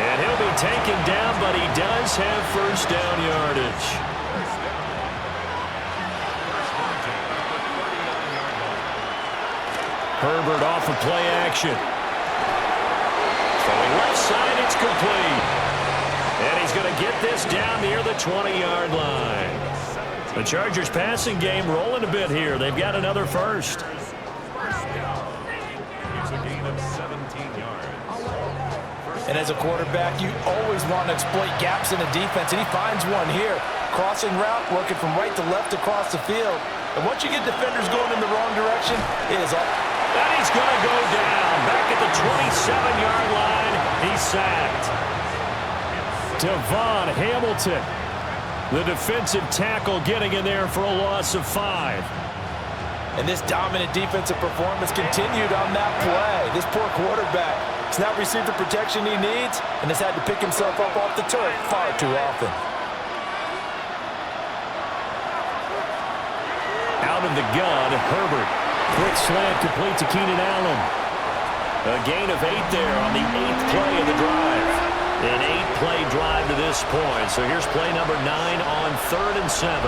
And he'll be taken down, but he does have first down yardage. Herbert off of play action. Throwing left side, it's complete. And he's going to get this down near the 20-yard line. The Chargers passing game rolling a bit here. They've got another first. It's a gain of 17 yards. And as a quarterback, you always want to exploit gaps in the defense, and he finds one here. Crossing route, working from right to left across the field. And once you get defenders going in the wrong direction, it is all. And he's going to go down. Back at the 27-yard line, he's sacked. Devon Hamilton, the defensive tackle, getting in there for a loss of 5. And this dominant defensive performance continued on that play. This poor quarterback has not received the protection he needs and has had to pick himself up off the turf far too often. Out of the gun, Herbert. Quick slant complete to Keenan Allen. A gain of 8 there on the 8th play of the drive. An 8-play drive to this point. So here's play number 9 on 3rd and 7.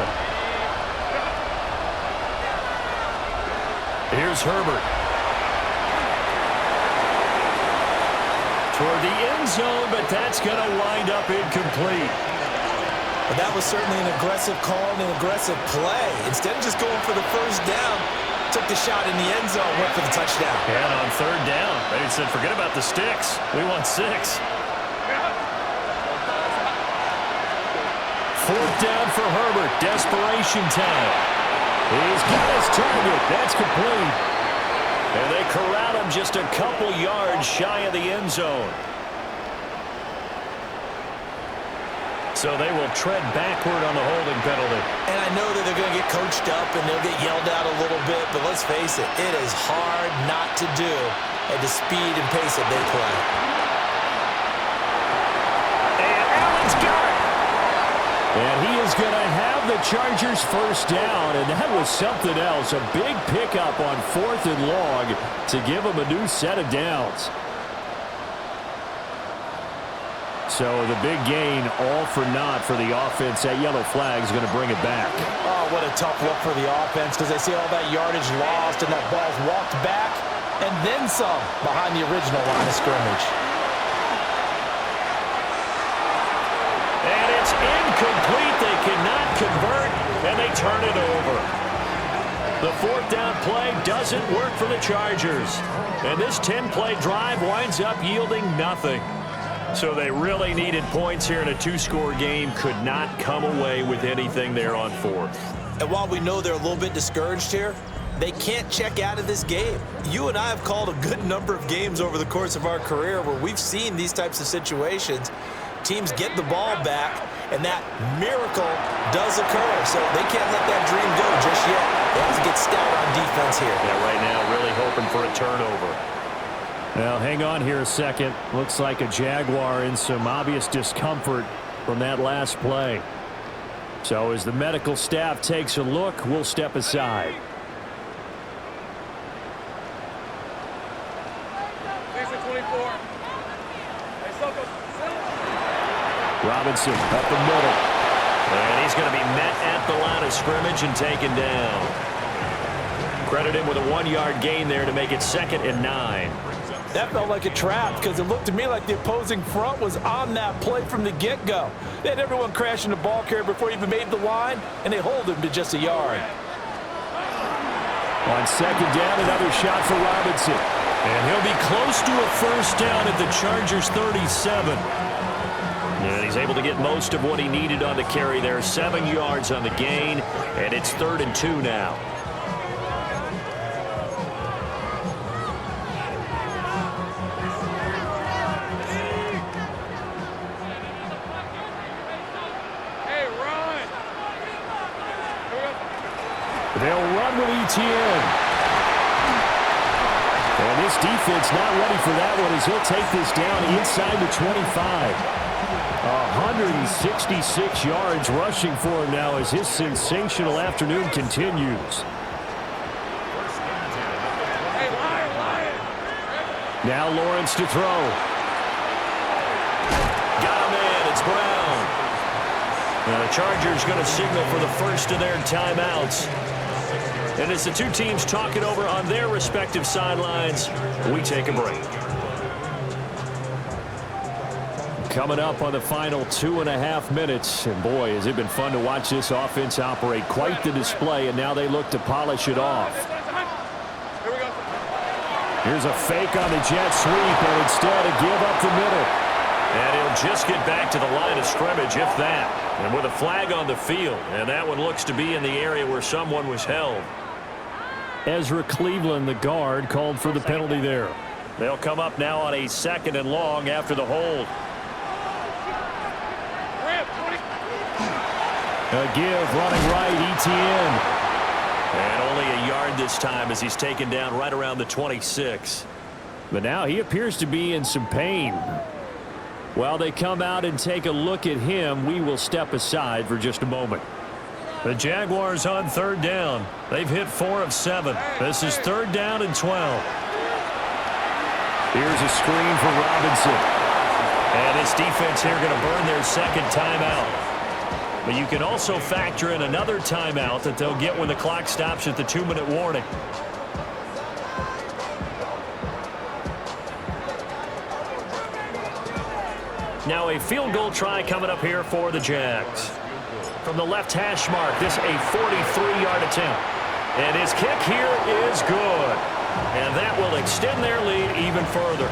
Here's Herbert. Toward the end zone, but that's going to wind up incomplete. But that was certainly an aggressive call and an aggressive play. Instead of just going for the first down, took the shot in the end zone, went for the touchdown. And on 3rd down, they said, forget about the sticks. We want 6. 4th down for Herbert. Desperation time. He's got his target. That's complete. And they corral him just a couple yards shy of the end zone. So they will tread backward on the holding penalty. And I know that they're going to get coached up and they'll get yelled at a little bit, but let's face it, it is hard not to do at the speed and pace that they play. And Allen's got it. And he is going to have the Chargers first down, and that was something else. A big pickup on 4th and long to give them a new set of downs. So the big gain, all for naught for the offense. That yellow flag is going to bring it back. Oh, what a tough look for the offense because they see all that yardage lost and that ball's walked back and then some behind the original line of scrimmage. And it's incomplete. They cannot convert, and they turn it over. The 4th down play doesn't work for the Chargers. And this 10-play drive winds up yielding nothing. So they really needed points here in a 2-score game. Could not come away with anything there on 4th. And while we know they're a little bit discouraged here, they can't check out of this game. You and I have called a good number of games over the course of our career where we've seen these types of situations. Teams get the ball back, and that miracle does occur. So they can't let that dream go just yet. They have to get stout on defense here. Yeah, right now really hoping for a turnover. Well, hang on here a second. Looks like a Jaguar in some obvious discomfort from that last play. So as the medical staff takes a look, we'll step aside. Robinson up the middle. And he's going to be met at the line of scrimmage and taken down. Credit him with a 1-yard gain there to make it 2nd and 9. That felt like a trap because it looked to me like the opposing front was on that play from the get-go. They had everyone crashing the ball carrier before he even made the line, and they hold him to just a yard. On 2nd down, another shot for Robinson. And he'll be close to a first down at the Chargers' 37. And he's able to get most of what he needed on the carry there. 7 yards on the gain, and it's 3rd and 2 now. They'll run with ETN. And this defense not ready for that one as he'll take this down inside the 25. 166 yards rushing for him now as his sensational afternoon continues. Now Lawrence to throw. Got him in. It's Brown. Now the Chargers going to signal for the first of their timeouts. And as the two teams talk it over on their respective sidelines, we take a break. Coming up on the final 2.5 minutes. And boy, has it been fun to watch this offense operate. Quite the display, and now they look to polish it off. Here's a fake on the jet sweep, and instead a give up the middle. And he'll just get back to the line of scrimmage, if that. And with a flag on the field, and that one looks to be in the area where someone was held. Ezra Cleveland, the guard, called for the penalty there. They'll come up now on a 2nd and long after the hold. A give, running right, ETN. And only a yard this time as he's taken down right around the 26. But now he appears to be in some pain. While they come out and take a look at him, we will step aside for just a moment. The Jaguars on 3rd down. They've hit 4 of 7. This is 3rd down and 12. Here's a screen for Robinson. And this defense here going to burn their 2nd timeout. But you can also factor in another timeout that they'll get when the clock stops at the 2-minute warning. Now a field goal try coming up here for the Jags. From the left hash mark, this a 43-yard attempt. And his kick here is good. And that will extend their lead even further.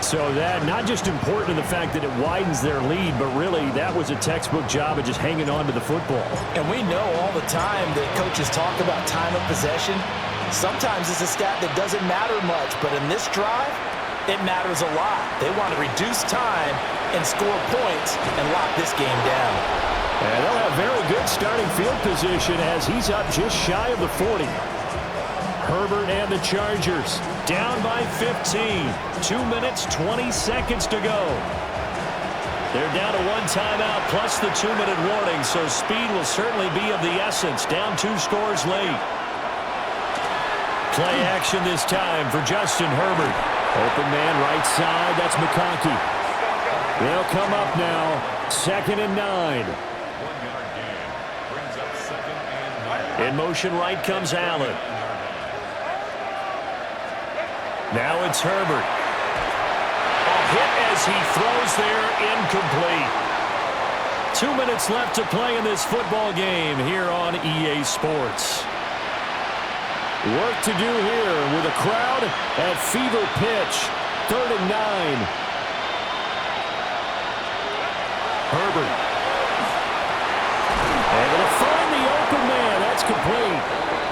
So that not just important in the fact that it widens their lead, but really that was a textbook job of just hanging on to the football. And we know all the time that coaches talk about time of possession. Sometimes it's a stat that doesn't matter much, but in this drive, it matters a lot. They want to reduce time and score points and lock this game down. And they'll have very good starting field position as he's up just shy of the 40. Herbert and the Chargers down by 15. 2 minutes, 20 seconds to go. They're down to 1 timeout plus the 2-minute warning, so speed will certainly be of the essence. Down 2 scores late. Play action this time for Justin Herbert. Open man right side, that's McConkey. They'll come up now, 2nd and 9. In motion right comes Allen. Now it's Herbert. A hit as he throws there, incomplete. 2 minutes left to play in this football game here on EA Sports. Work to do here with a crowd at fever pitch. 3rd and 9. Herbert. Able to find the open man. That's complete.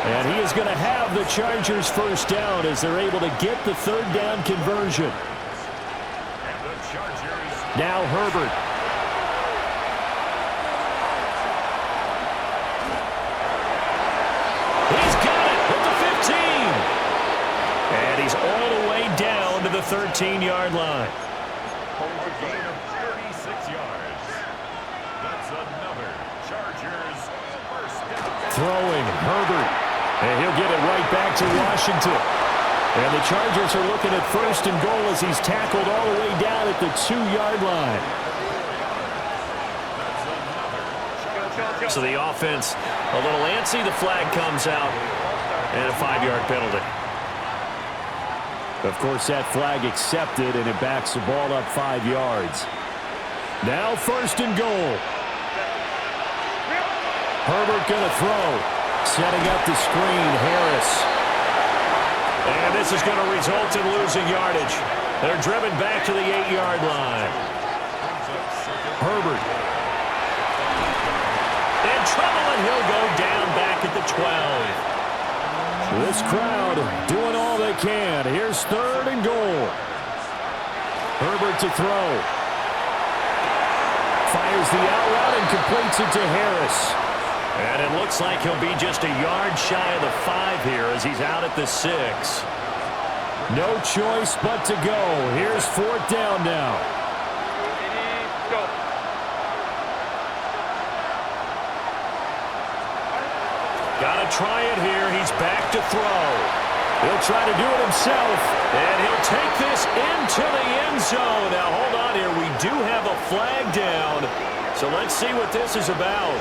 And he is going to have the Chargers first down as they're able to get the 3rd down conversion. Now Herbert. He's got it at the 15. And he's all the way down to the 13-yard line. A gain of 36 yards. That's another Chargers first down. Throwing Herbert. And he'll get it right back to Washington. And the Chargers are looking at 1st and goal as he's tackled all the way down at the 2-yard line. So the offense a little antsy. The flag comes out. And a 5-yard penalty. Of course, that flag accepted, and it backs the ball up 5 yards. Now 1st and goal. Herbert going to throw. Setting up the screen, Harris. And this is going to result in losing yardage. They're driven back to the 8-yard line. Herbert. In trouble, and he'll go down back at the 12. This crowd doing all they can. Here's 3rd and goal. Herbert to throw. Fires the out route and completes it to Harris. And it looks like he'll be just a yard shy of the 5 here as he's out at the 6. No choice but to go. Here's 4th down now. Go. Got to try it here. He's back to throw. He'll try to do it himself. And he'll take this into the end zone. Now, hold on here. We do have a flag down. So let's see what this is about.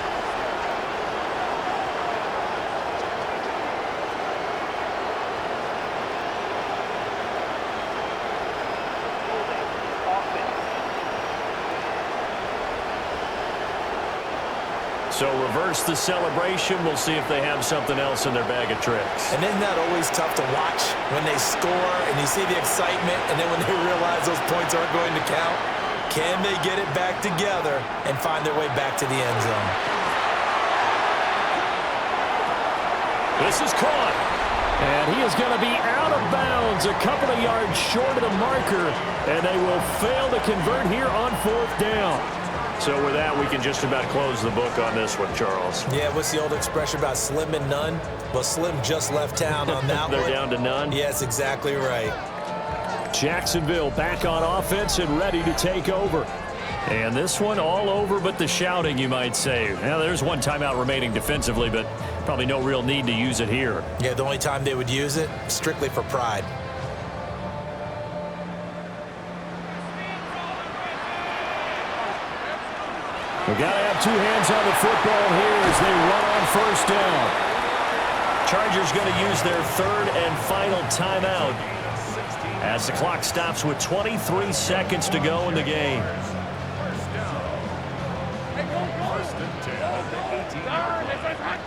So reverse the celebration. We'll see if they have something else in their bag of tricks. And isn't that always tough to watch when they score and you see the excitement, and then when they realize those points aren't going to count? Can they get it back together and find their way back to the end zone? This is caught. And he is going to be out of bounds, a couple of yards short of the marker, and they will fail to convert here on 4th down. So with that, we can just about close the book on this one, Charles. Yeah, what's the old expression about slim and none? Well, Slim just left town on that They're one. down to none? Yes, exactly right. Jacksonville back on offense and ready to take over. And this one all over but the shouting, you might say. Now, there's one timeout remaining defensively, but probably no real need to use it here. Yeah, the only time they would use it, strictly for pride. We've got to have 2 hands on the football here as they run on 1st down. Chargers going to use their 3rd and final timeout as the clock stops with 23 seconds to go in the game. First and 10 at the 18-yard line.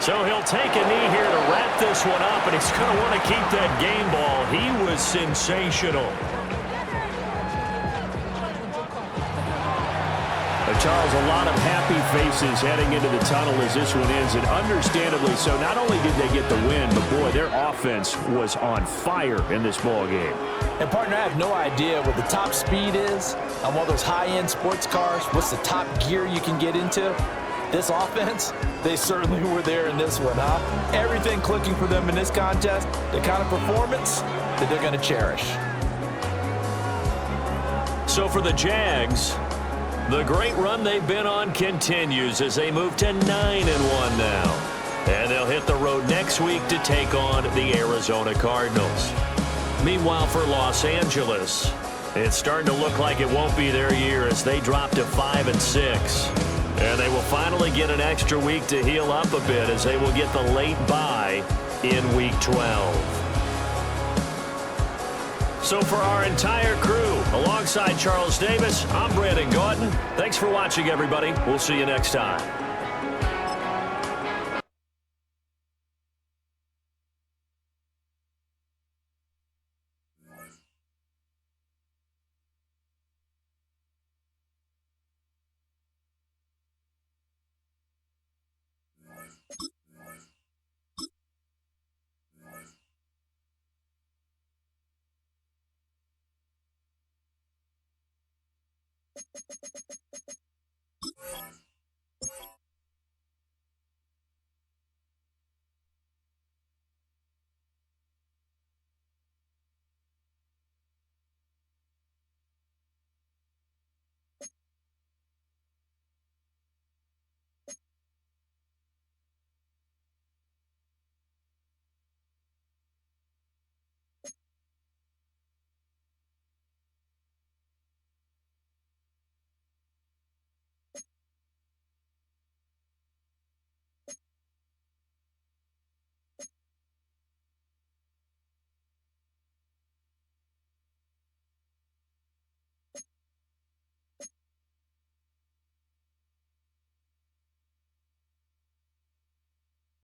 So he'll take a knee here to wrap this one up, and he's going to want to keep that game ball. He was sensational. Charles, a lot of happy faces heading into the tunnel as this one ends, and understandably so. Not only did they get the win, but boy, their offense was on fire in this ball game. And partner, I have no idea what the top speed is on one of those high-end sports cars. What's the top gear you can get into? This offense, they certainly were there in this one, huh? Everything clicking for them in this contest, the kind of performance that they're going to cherish. So for the Jags, the great run they've been on continues as they move to 9-1 now. And they'll hit the road next week to take on the Arizona Cardinals. Meanwhile, for Los Angeles, it's starting to look like it won't be their year as they drop to 5-6. And they will finally get an extra week to heal up a bit as they will get the late bye in Week 12. So for our entire crew, alongside Charles Davis, I'm Brandon Gautin. Thanks for watching, everybody. We'll see you next time.